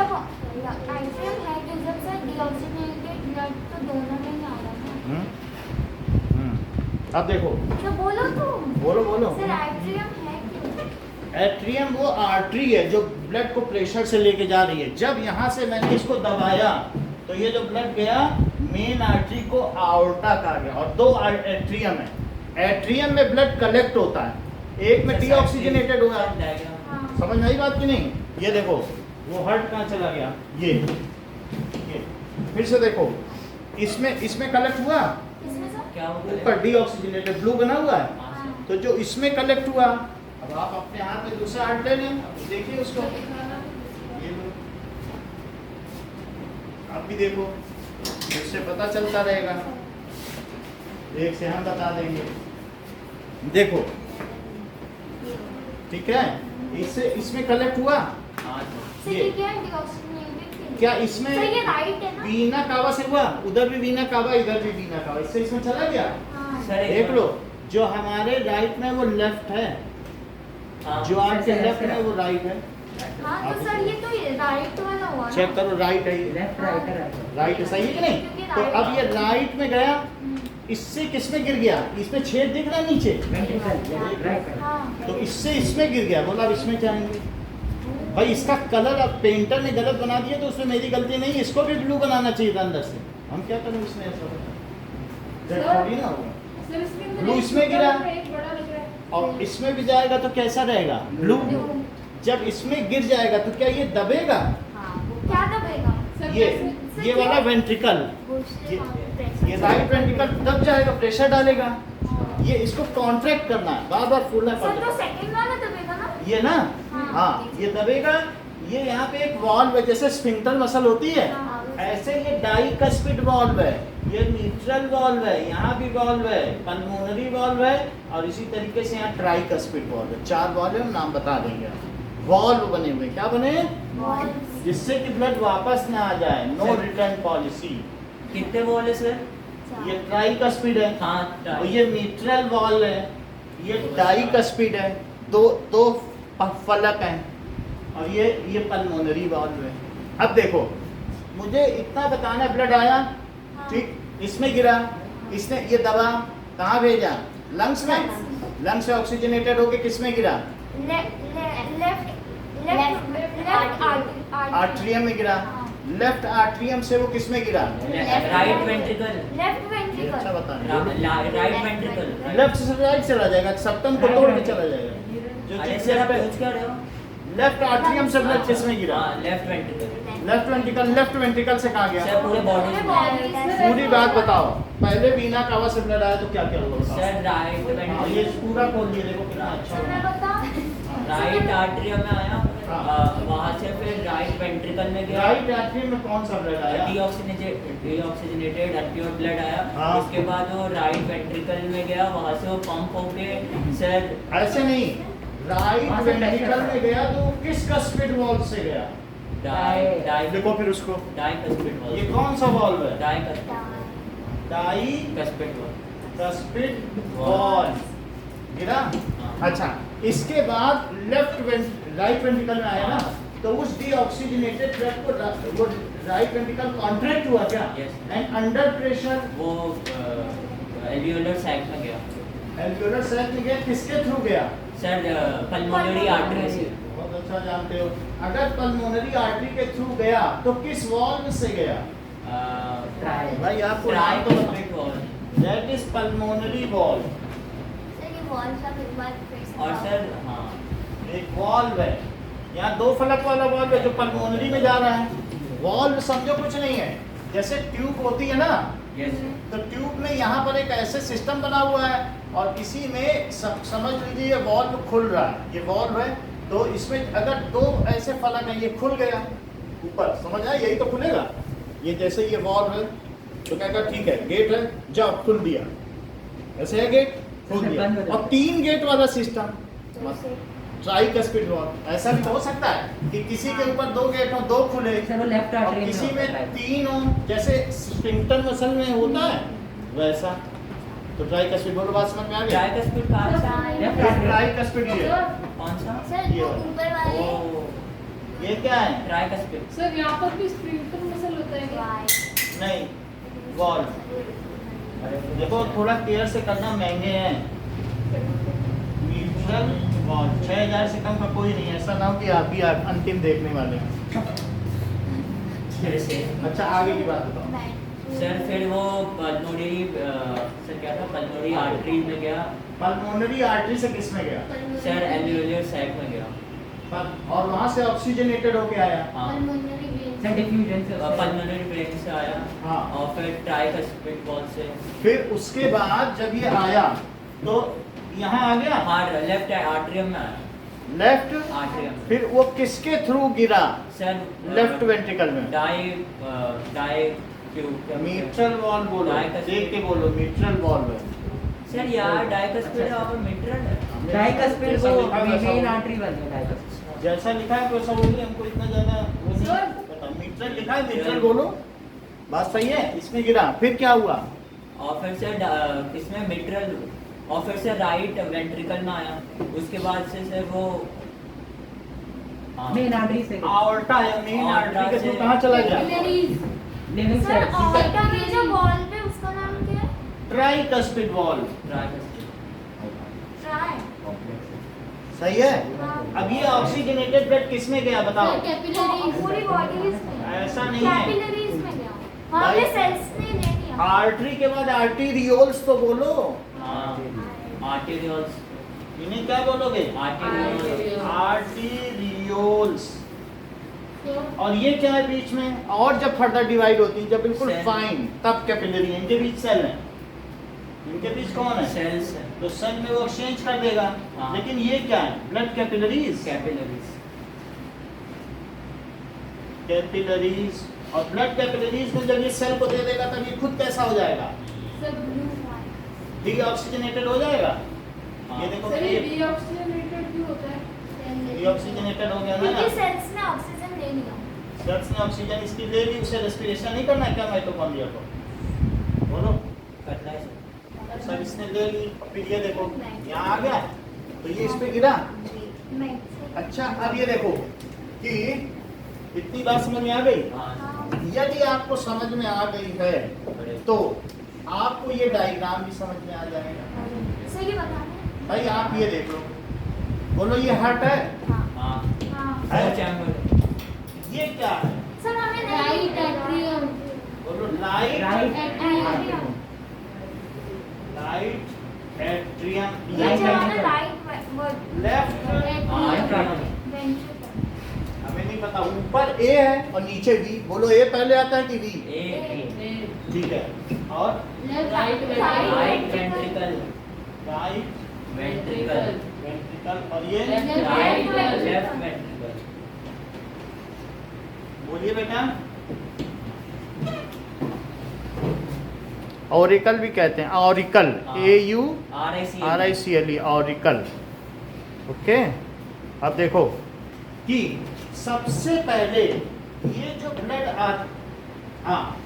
एट्रियम है कि जब सर डीऑक्सीजनेटेड ब्लड तो दोनों में ही आ रहा है। अब देखो, तो बोलो तुम। बोलो बोलो। सर एट्रियम है क्यों? एट्रियम वो आर्टरी है जो ब्लड को प्रेशर से लेके जा रही है। जब यहाँ से मैंने इसको दबाया तो ये जो ब्लड गया मेन आर्टरी को आर्टा कहा गया, और 2 एट्रियम है। एट्रियम में ब्लड कलेक्ट होता है, एक में डीऑक्सीजनेटेड हुआ है। हाँ। समझ में आई बात कि नहीं? ये देखो वो हार्ट कहाँ चला गया, ये फिर से देखो, इसमें कलेक्ट हुआ, इसमें सर? क्या होता है? ऊपर डीऑक्सीजनेटेड ब्लू बना हुआ है, हाँ, तो जो इसमें कलेक्ट हुआ, अब आप अपने हाथ में दूसरा हार्ट ले लें, देखिए उसको, ये लो, आप भी देखो, इससे पता चलता रहेगा, एक से हम बता देंगे। देखो ठीक है, इससे इसमें कलेक्ट हुआ, हाँ, सर ये क्या है डीऑक्सीजनेटेड? क्या इसमें सर ये राइट है ना? वीना कावा से हुआ, उधर भी वीना कावा, इधर भी वीना कावा, इससे इसमें चला गया। हाँ। सर एक देख लो, जो हमारे राइट में वो लेफ्ट है, हाँ, जो आपके सर, लेफ्ट सर, में वो राइट है। हाँ तो सर ये तो राइट वाला हुआ ना। चेक करो, राइट है ये, लेफ्ट राइट है राइट राइट सही है कि नहीं? क्योंकि तो right- अब ये राइट में गया, इससे किसमें गिर गया? इसमें छेद दिख रहा है नीचे, वेंट्रिकल राइट हाँ तो इससे इसमें गिर गया। बोला अब इसमें जाएंगे भाई, इसका कलर अब पेंटर ने गलत बना दिया तो उसमें मेरी गलती नहीं, इसको भी ब्लू बनाना चाहिए था अंदर से। हम क्या करें इसमें ऐसा थोड़ी ना होगा। सर इसके अंदर ब्लू एक इसमें छोटा गिरा। लग रहा है, एक बड़ा लग रहा है। और इसमें भी जाएगा तो कैसा रहेगा? ब्लू। जब इसमें गिर जाएगा तो क्या ये दबेगा? हाँ वो क्या दबेगा? सर ये कैसे- ये वाला वेंट्रिकल, ये राइट वेंट्रिकल दब जाएगा, प्रेशर डालेगा। ये इसको कॉन्ट्रैक्ट करना है, बार बार फूलना सर तो पड़ेगा। सेकंड वाला दबेगा ना? ये ना, हाँ। हाँ ये दबेगा। ये यहाँ पे एक वॉल्व है, जैसे स्फिंक्टर मसल होती है, हाँ। ऐसे ये डाइकस्पिड वॉल्व है, ये न्यूट्रल वॉल्व है, यहाँ भी वॉल्व है, पल्मोनरी वॉल्व है, और इसी तरीके से यहाँ ट्राइकस्पिड वॉल्व है। 4 वॉल्व है, हम नाम बता देंगे। वॉल्व बने हुए, क्या बने? जिससे कि ब्लड वापस ना आ जाए, नो रिटर्न पॉलिसी। कितने वॉल है सर? ये ट्राइकस्पिड है, हाँ और ये मीट्रल वॉल्व है, ये डाइकस्पिड है, दो फलक हैं, और ये पल्मोनरी वॉल्व है। अब देखो, मुझे इतना बताना है, ब्लड आया, ठीक, इसमें गिरा, इसने ये दबा, कहाँ भेजा? लंग्स में। लंग्स से ऑक्सीजनेटेड होके किस में गिरा? आर्ट्रियम में गिरा। लेफ्ट आर्ट्रियम से वो किस में गिरा? Right ventricle. Left ventricle. अच्छा बताना। Right ventricle. लेफ्ट से राइट चला जाएगा, सप्तम को तोड़ के चला जाएगा। जो अरे चीज़ सर आप पे पूछ क्या रहे हो? लेफ्ट आर्ट्रियम से ब्लड किस में गिरा? हाँ लेफ्ट वेंट्रिकल। लेफ्ट वेंट्रिकल से कहाँ गया? सर पूरे बॉडी में। पूरी बात बताओ। पहले वीना कावा से ब्लड आया तो क्या क्या हुआ? सर राइट हाँ, ये वेंट्रिकल, पूरा खोल दिए, देखो कितना अच्छा मैं हुआ। बता राइट आर्टरियम में आया, हाँ। वहाँ से फिर राइट वेंट्रिकल में गया, राइट आर्ट्रियम में कौन सा ब्लड आया? डीऑक्सीजनेटेड अल्ट्रियोट ब्लड आया। हाँ। उसके बाद वो राइट वेंट्रिकल में गया, वहाँ से वो पंप होके सर ऐसे नहीं, राइट वहाँ से वेंट्रिकल में गया तो वो किस कस्पिड वॉल्व से गया? डाई देखो फिर उसको, डाइकस्पिड ये वॉल्व। कौन सा वॉल्व है? डाइकस्पिड डाइकस्पिड वॉल्व। वॉल्व गिरा। हाँ। अच्छा, इसके बाद राइट वेंट्रिकल में आया ना, तो उस डीऑक्सीजनेटेड ब्लड को वो राइट वेंट्रिकल कॉन्ट्रैक्ट हुआ क्या? Yes. एंड अंडर प्रेशर वो एल्वियोलर सैक में गया। एल्वियोलर सैक में गया, किसके थ्रू गया? सर पल्मोनरी आर्टरी से। बहुत अच्छा जानते हो। अगर पल्मोनरी आर्टरी के थ्रू गया तो किस वॉल्व से गया? भाई आपको नाम तो tricuspid valve. That is pulmonary valve. Sir ये वॉल का एक बार फिर से और सर हाँ एक वॉल्व है, यहाँ 2 फलक वाला वॉल्व है जो पल्मोनरी में जा रहा है। वॉल्व समझो कुछ नहीं है, जैसे ट्यूब होती है ना, यस तो ट्यूब में यहाँ पर एक ऐसे सिस्टम बना हुआ है, और इसी में समझ लीजिए ये वॉल्व खुल रहा है, ये वॉल्व है, तो इसमें अगर 2 ऐसे फलक हैं, ये खुल गया ऊपर, समझ आया, यही तो खुलेगा। ये जैसे ये वॉल्व है तो क्या कहा, ठीक है गेट है, जाओ खुल दिया, ऐसे है गेट, खोल दिया। और 3 गेट वाला सिस्टम, ट्राइकस्पिड वॉल्व। ऐसा भी तो हो सकता है कि किसी के ऊपर 2 गेट हो, 2 खुले, सर वो लेफ्ट और आर्टरी किसी में 3 हो, जैसे स्फिंक्टर मसल में होता है वैसा। तो ट्राइकस्पिड बोलो, बात समझ में आ गई? ट्राइकस्पिड कहाँ से? लेफ्ट ये आर्टरी ट्राइकस्पिड ये है। कौन सा? सर ये वो वाला। ऊपर वाले ओ ये क्या है? ट्राइकस्पिड। सर यहाँ पर भी स्प्रिंटर मसल होता है क्या? नहीं, वॉल्व। देखो थोड़ा केयर से करना, महंगे हैं। म्यूचुअल वॉल्व 6000 से कम का कोई नहीं है, ऐसा ना हो कि आप ही अंतिम देखने वाले हैं। जैसे अच्छा आगे की बात बताओ। सर फिर वो पल्मोनरी सर क्या था, पल्मोनरी आर्टरी में गया, पल्मोनरी आर्टरी से किस में गया? सर एल्वियोलर सैक में गया। और वहां से ऑक्सीजनेटेड होके आया। हाँ सर डिफ्यूजन से पल्मोनरी ब्रेन से आया। हाँ। और फिर ट्राइकस्पिड वॉल्व से फिर उसके बाद जब ये आया तो यहाँ आ गया, हार्ट लेफ्ट आर्टरियम में आया। लेफ्ट, आर्टरियम में। फिर वो किसके थ्रू गिरा? सर लेफ्ट वेंट्रिकल में। डाई ट्यूब मीट्रल वॉल्व बोलो, देख के बोलो, मीट्रल वॉल्व है। सर यार डाइकस्पिड है और मिट्रल है। डाइकस्पिड जैसा वो लिखा है वैसा मेन बोलो। आर्टरी बन गया डाइकस्पिड। जैसा लिखा है वैसा बोलिए, हमको इतना ज्यादा वो नहीं सर। पता। मीट्रल लिखा है, मीट्रल बोलो, बात सही है। इसमें गिरा, फिर क्या हुआ? और फिर सर इसमें मिट्रल, और फिर से राइट वेंट्रिकल में आया। उसके बाद से सर वो हाँ। मेन आर्टरी से आर्टा या मेन Aorta आर्टरी के थ्रू से- कहाँ चला गया? Capillaries living sir cells aorta में जो वॉल पे उसका नाम क्या है? Tricuspid wall. ट्राई। सही है। हाँ। अब ये ऑक्सीजनेटेड ब्लड किस में गया बताओ? कैपिलरीज पूरी बॉडी में ऐसा नहीं है। कैपिलरीज में गया वहाँ पे भाई- सेल्स ने ले लिया। आर्टरी के बाद आर्टीरियोल्स तो बोलो। आर्टेरियोल्स इन्हें क्या बोलोगे? Arterioles arterioles. और ये क्या है बीच में? और जब फर्दर डिवाइड होती है, जब बिल्कुल Cell. फाइन, तब कैपिलरी। इनके बीच सेल है। इनके बीच कौन है? सेल्स तो सेल में वो एक्सचेंज कर देगा। हाँ। लेकिन ये क्या है? Blood capillaries. कैपिलरीज कैपिलरीज और ब्लड कैपिलरीज में जब ये सेल को दे देगा तब ये खुद कैसा हो जाएगा? सर ब्लू डीऑक्सीजनेटेड हो जाएगा। हाँ। ये देखो सर ये ये डीऑक्सीजनेटेड क्यों होता है? डीऑक्सीजनेटेड हो गया ना। क्योंकि सेल्स ने ऑक्सीजन ले लिया। सेल्स ने ऑक्सीजन इसकी ले ली, उसे रेस्पिरेशन नहीं करना है क्या माइटोकॉन्ड्रिया को? बोलो। करना है सर। सर इसने ले ली, फिर ये देखो यहाँ आ गया तो ये इस पे गिरा। नहीं। अच्छा अब ये देखो कि इतनी बात समझ में आ गई। हाँ यदि आपको समझ में आ गई है तो आपको ये डायग्राम भी समझ में आ जाएगा। सही बताना। भाई आप ये देख लो, बोलो ये हार्ट है। हाँ। हाँ हाँ। है? चैम्बर ये क्या है? सर हमें नहीं राइट एट्रियम बोलो लाइट एट्रियम। Light atrium. ये Right जो हमें ventricle. राइट लेफ्ट हाँ वेंट्रिकल। हमें नहीं पता, ऊपर ए है और नीचे बी। बोलो ए पहले आता है कि बी? ए ठीक है। और right right ventricle right ventricle ventricle और ये राइट ventricle. लेफ्ट वेंट्रिकल बोलिए बेटा। ऑरिकल भी कहते हैं, ऑरिकल। हाँ। AURICLE auricle. ओके। अब देखो कि सबसे पहले ये जो ब्लड हाँ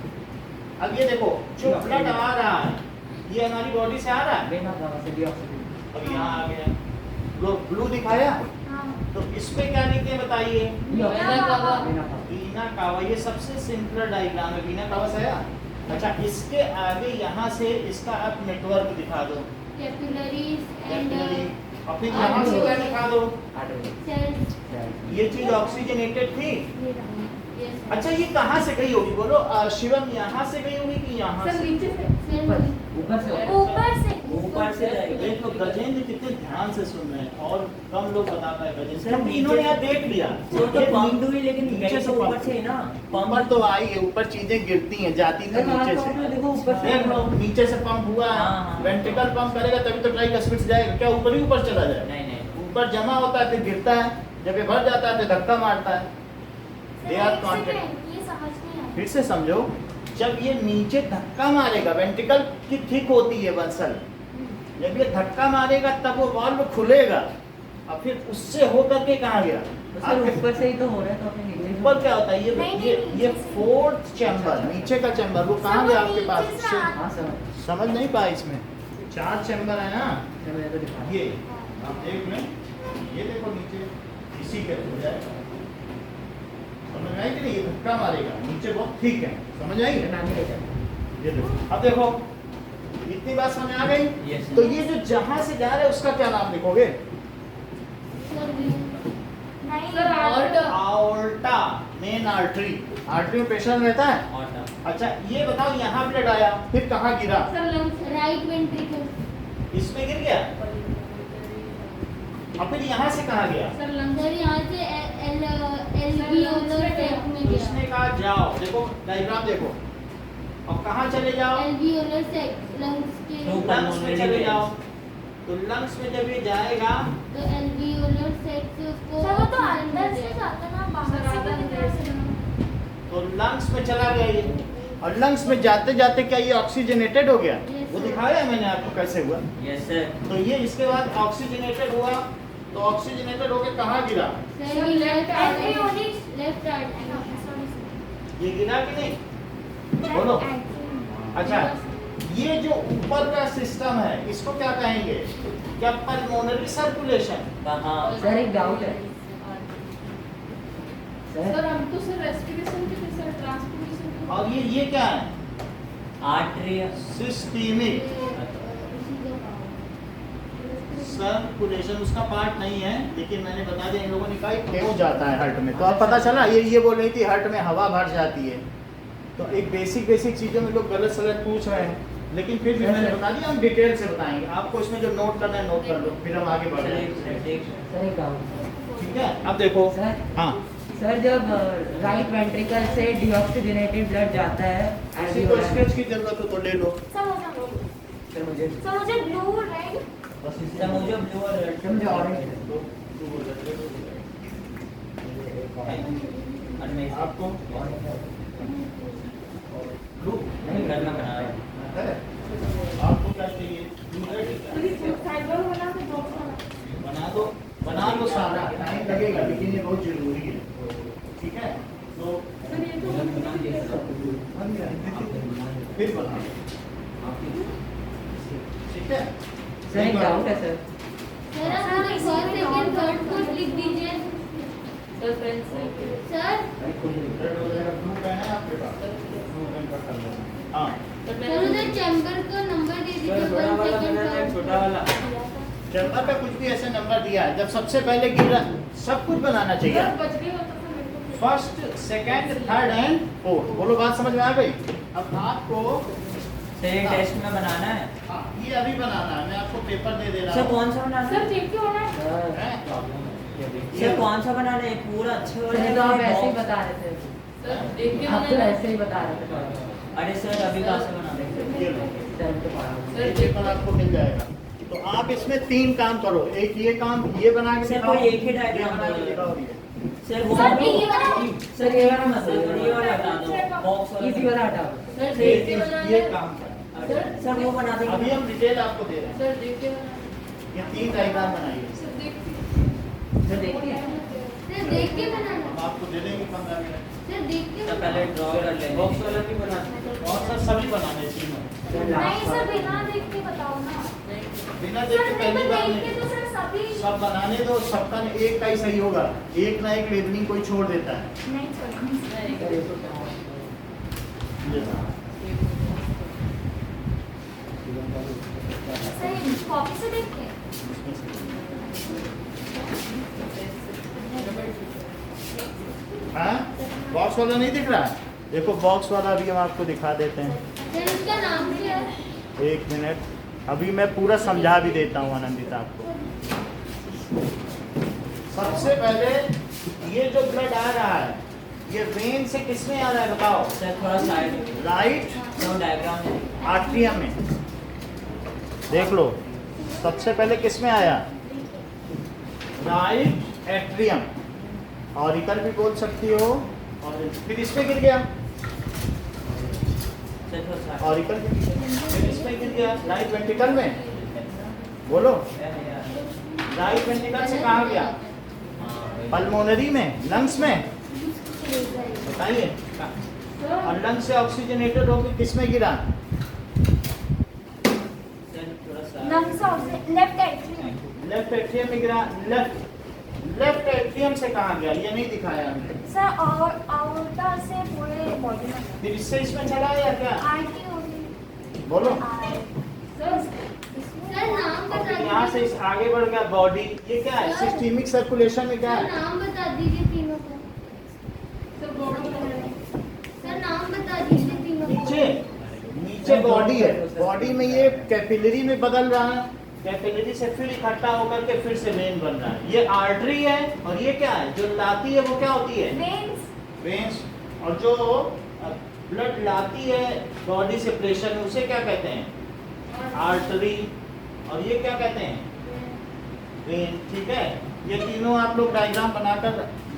अब ये देखो जो ब्लड आ रहा है ये हमारी बॉडी से आ रहा है। वेना कावा से डीऑक्सीजन अब यहाँ आ गया, ब्लू दिखाया। हाँ। तो इसमें क्या लिखते हैं बताइए? वेना कावा वीना कावा। ये सबसे सिंपल डायग्राम है। वीना कावा से आया। अच्छा इसके आगे यहाँ से इसका आप नेटवर्क दिखा दो। Capillaries and capillary. और फिर यहाँ से क्या दिखा दो? Artery cells. ये चीज ऑक्सीजनेटेड थी। यस अच्छा ये कहाँ से गई होगी बोलो? शिवम यहाँ से गई होगी कि यहाँ सर से? नीचे से ऊपर से ऊपर से देखो गजेंद्र कितने ध्यान से सुन रहे हैं और कम लोग बता पाए गजेंद्र, सर, क्योंकि नीचे- इन्होंने यहाँ देख लिया। वो तो ये पंप हुई लेकिन नीचे गई से तो ऊपर पंप। से ना। ऊपर तो आई है, ऊपर चीजें गिरती हैं, जाती तो नीचे से। देखो ऊपर से देख लो नीचे से पंप हुआ है। हाँ, हाँ। वेंट्रिकल पंप करेगा तभी तो ट्राइकस्पिड जाएगा। क्या ऊपर ही ऊपर चला जाएगा? नहीं नहीं ऊपर जमा होता है फिर गिरता है, जब ये भर जाता है तो धक्का मारता है। They are contact. ये समझ नहीं आया। फिर से समझो, जब ये नीचे धक्का मारेगा, वेंट्रिकल की थिक होती है बंसल, जब ये धक्का मारेगा तब वो वाल्व खुलेगा और फिर उससे होकर के कहाँ गया? तो सर ऊपर से ही तो हो रहा है तो अपने निकले ऊपर क्या होता है? नहीं, ये नीचे से। फोर्थ चैम्बर, नीचे का चैम्बर, वो कहाँ सर, गया वो आपके पास? नीचे से हाँ समझ समझ नहीं पाए इसमें 4 चैम्बर है ना। मैंने तो दिखा ये आप देख लें, ये देखो नीचे इसी के हो जाएगा। समझ आई कि नहीं? ये धक्का मारेगा, नीचे बहुत ठीक है। समझ आई? नानी ले जाए ये देखो। अब देखो इतनी बात समझ आ गई। Yes, sir. तो ये जो जहां से जा रहा है उसका क्या नाम लिखोगे? नहीं sir, aorta। Aorta, main artery. Artery में प्रेशर रहता है। ऑर्टा अच्छा ये बताओ, यहाँ ब्लड आया फिर कहाँ गिरा? Sir lungs right ventricle. इसमें गिर गया और फिर यहाँ से कहाँ गया? सर लंग्स सर यहाँ से एल्वियोलर सेक में तो गया। इसने कहा जाओ, देखो डायग्राम देखो, और कहाँ चले जाओ? एल्वियोलर सेक लंग्स के ऊपर लंग्स में चले जाओ। तो लंग्स में जब ये जाएगा तो एल्वियोलर सेक से उसको सर वो तो अंदर से जाता ना, बाहर से तो निकल से। तो लंग्स में चला गया ये, और लंग्स में जाते जाते क्या ये ऑक्सीजनेटेड हो गया? Yes, वो sir. दिखाया मैंने आपको कैसे हुआ। यस सर तो ये इसके बाद ऑक्सीजनेटेड हुआ, तो ऑक्सीजनेटेड होके कहाँ गिरा? सर ये left alveolar left artery. Sorry ये गिरा कि नहीं? बोलो। अच्छा ये जो ऊपर का सिस्टम है इसको क्या कहेंगे? क्या पल्मोनरी सर्कुलेशन? कहाँ सर एक डाउट है सर हम तो सर रेस्पिरेशन के थे सर, ट्रांसपोर्टेशन और ये क्या है? आर्टरी सिस्टीमिक सर्कुलेशन उसका पार्ट नहीं है, लेकिन मैंने बता दिया इन लोगों ने कहा क्यों जाता है हार्ट में। तो अब पता चला ये बोल रही थी हार्ट में हवा भर जाती है। तो एक बेसिक चीज़ों में लोग गलत सलत पूछ रहे हैं, लेकिन फिर भी मैंने बता दिया, हम डिटेल से बताएंगे आपको। इसमें जो नोट करना है नोट कर लो, फिर हम आगे बढ़ जाएंगे। सर एक डाउट ठीक है, अब देखो। सर हाँ, सर जब राइट वेंट्रिकल से डीऑक्सीजनेटेड ब्लड जाता है किसी को स्केच की जरूरत हो तो ले लो। सर मुझे ब्लू रेड सर मुझे ब्लू और रेड सर मुझे ऑरेंज आपको ब्लू नहीं घर में बना रहे है, आपको क्या चाहिए? फाइबर वाला तो बॉक्स वाला बना लो सारा, टाइम लगेगा लेकिन ये बहुत जरूरी है। ठीक है, तो सर ये तो फिर बना लो। ठीक है, सर एक डाउट है सर सर आप मुझे फर्स्ट सेकंड थर्ड फोर्थ लिख दीजिए सर पेंसिल सर। रेड वगैरह ब्लू पेन है आपके पास? ब्लू पेन का कर लेना। हाँ, सर उधर चैम्बर का नंबर दे दीजिए, बड़ा 1 वाला सेकंड मैंने थर्ड। छोटा वाला चैम्बर पे कुछ भी ऐसे नंबर दिया है, जब सबसे पहले गिरा सब कुछ बनाना चाहिए। सर बच गया होता तो मेरे को first, second, third and fourth. बोलो, बात समझ में आ गई? अब आपको सर ये टेस्ट में बनाना है। हाँ, ये अभी बनाना है। मैं आपको पेपर दे दे रहा सर हूँ। कौन सा बनाना सर है? देख के होना है। हैं? सर कौन सा बनाना है? पूरा अच्छे सर वाला ये तो आप है, ऐसे ही box? बता रहे थे सर देख के आप तो होना है। ऐसे ही बता रहे थे अरे सर अभी कहाँ से बना देंगे? ये लो, सर तो पढ़ा ये पेपर आपको मिल जाएगा। तो आप इसमें 3 काम करो। एक ये काम, ये बना के सर, दिखाओ, कोई एक ही ये डायग्राम बना के दो। दिखाओ ये। सर वो सर, ये वाला सर ये वाला मत दो, ये वाला हटा दो, बॉक्स वाला इजी वाला हटाओ सर ये देख के बनाना ये है। काम कर। सर वो बना अभी देंगे। हम डिटेल आपको दे रहे हैं। सर देख के बनाना है। ये 3 डायग्राम बनाइए। सर देख के सर देखिए सर देख के बनाना। अब आपको दे देंगे 15 मिनट। सर देख के सर पहले ड्रॉ कर लेंगे। बॉक्स वाला भी बना और सर सभी बनाने तीनों। नहीं सर, बिना देख के बताओ ना। बिना देख के सर पहली बार देख नहीं। के तो सर सभी सब बनाने दो, सबका एक का ही सही होगा। एक ना एक लेबलिंग कोई छोड़ देता है। नहीं छोड़ेंगे। ये सही कॉपी से देख के हाँ, बॉक्स वाला नहीं दिख रहा है? देखो बॉक्स वाला भी हम आपको दिखा देते हैं। सर इसका नाम क्या है? 1 मिनट, अभी मैं पूरा समझा भी देता हूँ आनंदिता आपको। सबसे पहले ये जो ब्लड आ रहा है, ये वेन से किसमें आ रहा है बताओ? सर थोड़ा साइड राइट तो डायग्राम आर्टरियम में। देख लो, सबसे पहले किसमें आया? राइट एट्रियम, ऑरिकल भी बोल सकती हो। और फिर इसमें गिर गया सर थोड़ा साइड ऑरिकल, फिर इसमें गिर गया राइट वेंट्रिकल में। बोलो, राइट वेंट्रिकल से कहाँ गया? पल्मोनरी में, लंग्स में। बताइए, और लंग्स से ऑक्सीजनेटेड होकर किस में गिरा? सर थोड़ा side lungs of left atrium. Left atrium में गिरा। लेफ्ट एट्रियम से कहाँ गया? ये नहीं दिखाया हमने। सर और आउटर से पूरे बॉडी में फिर इससे इसमें चला या क्या? आरटी होगी। बोलो। सर नाम और बता फिर यहाँ से दीजिए। इस आगे बढ़ गया बॉडी। ये क्या है? सिस्टेमिक सर्कुलेशन में क्या सर है? नाम बता दीजिए तीनों को। सर बॉडी सर नाम बता दीजिए तीनों को। नीचे बॉडी है। बॉडी में ये कैपिलरी में बदल रहा है, कैपिलरी से फिर इकट्ठा होकर के फिर से वेन बन रहा है। ये आर्टरी है। और ये क्या है जो लाती है? वो क्या होती है? वेन्स। वेन्स। और जो ब्लड लाती है बॉडी से प्रेशर में, उसे क्या कहते हैं? आर्टरी। और ये क्या कहते हैं? वेन। ठीक है, ये तीनों आप लोग डायग्राम बनाकर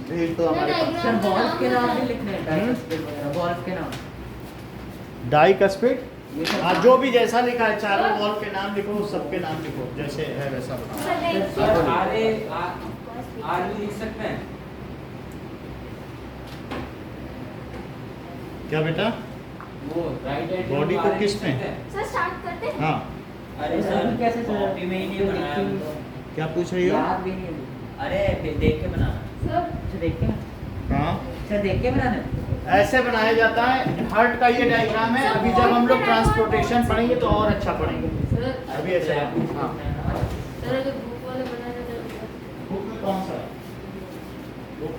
भेज दो हमारे पास। सर बॉल्स के नाम भी लिखने हैं, डाइकस्पिड वगैरह बॉल्स के नाम। डाइकस्पिड, ये सब हाँ, जो भी जैसा लिखा है, चारों बॉल के नाम लिखो, सबके नाम लिखो, जैसे है वैसा बताओ। सर देखिए सर आर भी लिख सकते हैं। क्या बेटा? वो राइट बॉडी को किस में? सर स्टार्ट करते हैं। हाँ, अरे सर कैसे सर? कॉपी में ही नहीं बनाया हम तो। क्या पूछ रही हो? याद भी नहीं है अरे फिर देख के बनाना। सर अच्छा देखते हैं हाँ, सर देख के बनाना है? ऐसे बनाया जाता है। हार्ट का ये डायग्राम है। अभी जब हम लोग ट्रांसपोर्टेशन पढ़ेंगे तो और अच्छा पढ़ेंगे। सर अभी ऐसे हाँ सर अगर बुक वाले बनाने तो बुक में कौन सा है? बुक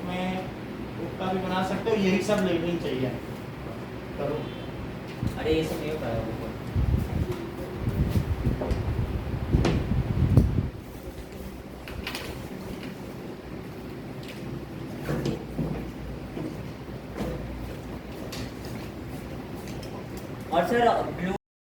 का भी बना सकते हो। यही सब लेनी चाहिए। करो। अरे ये सब नहीं हो पाएगा।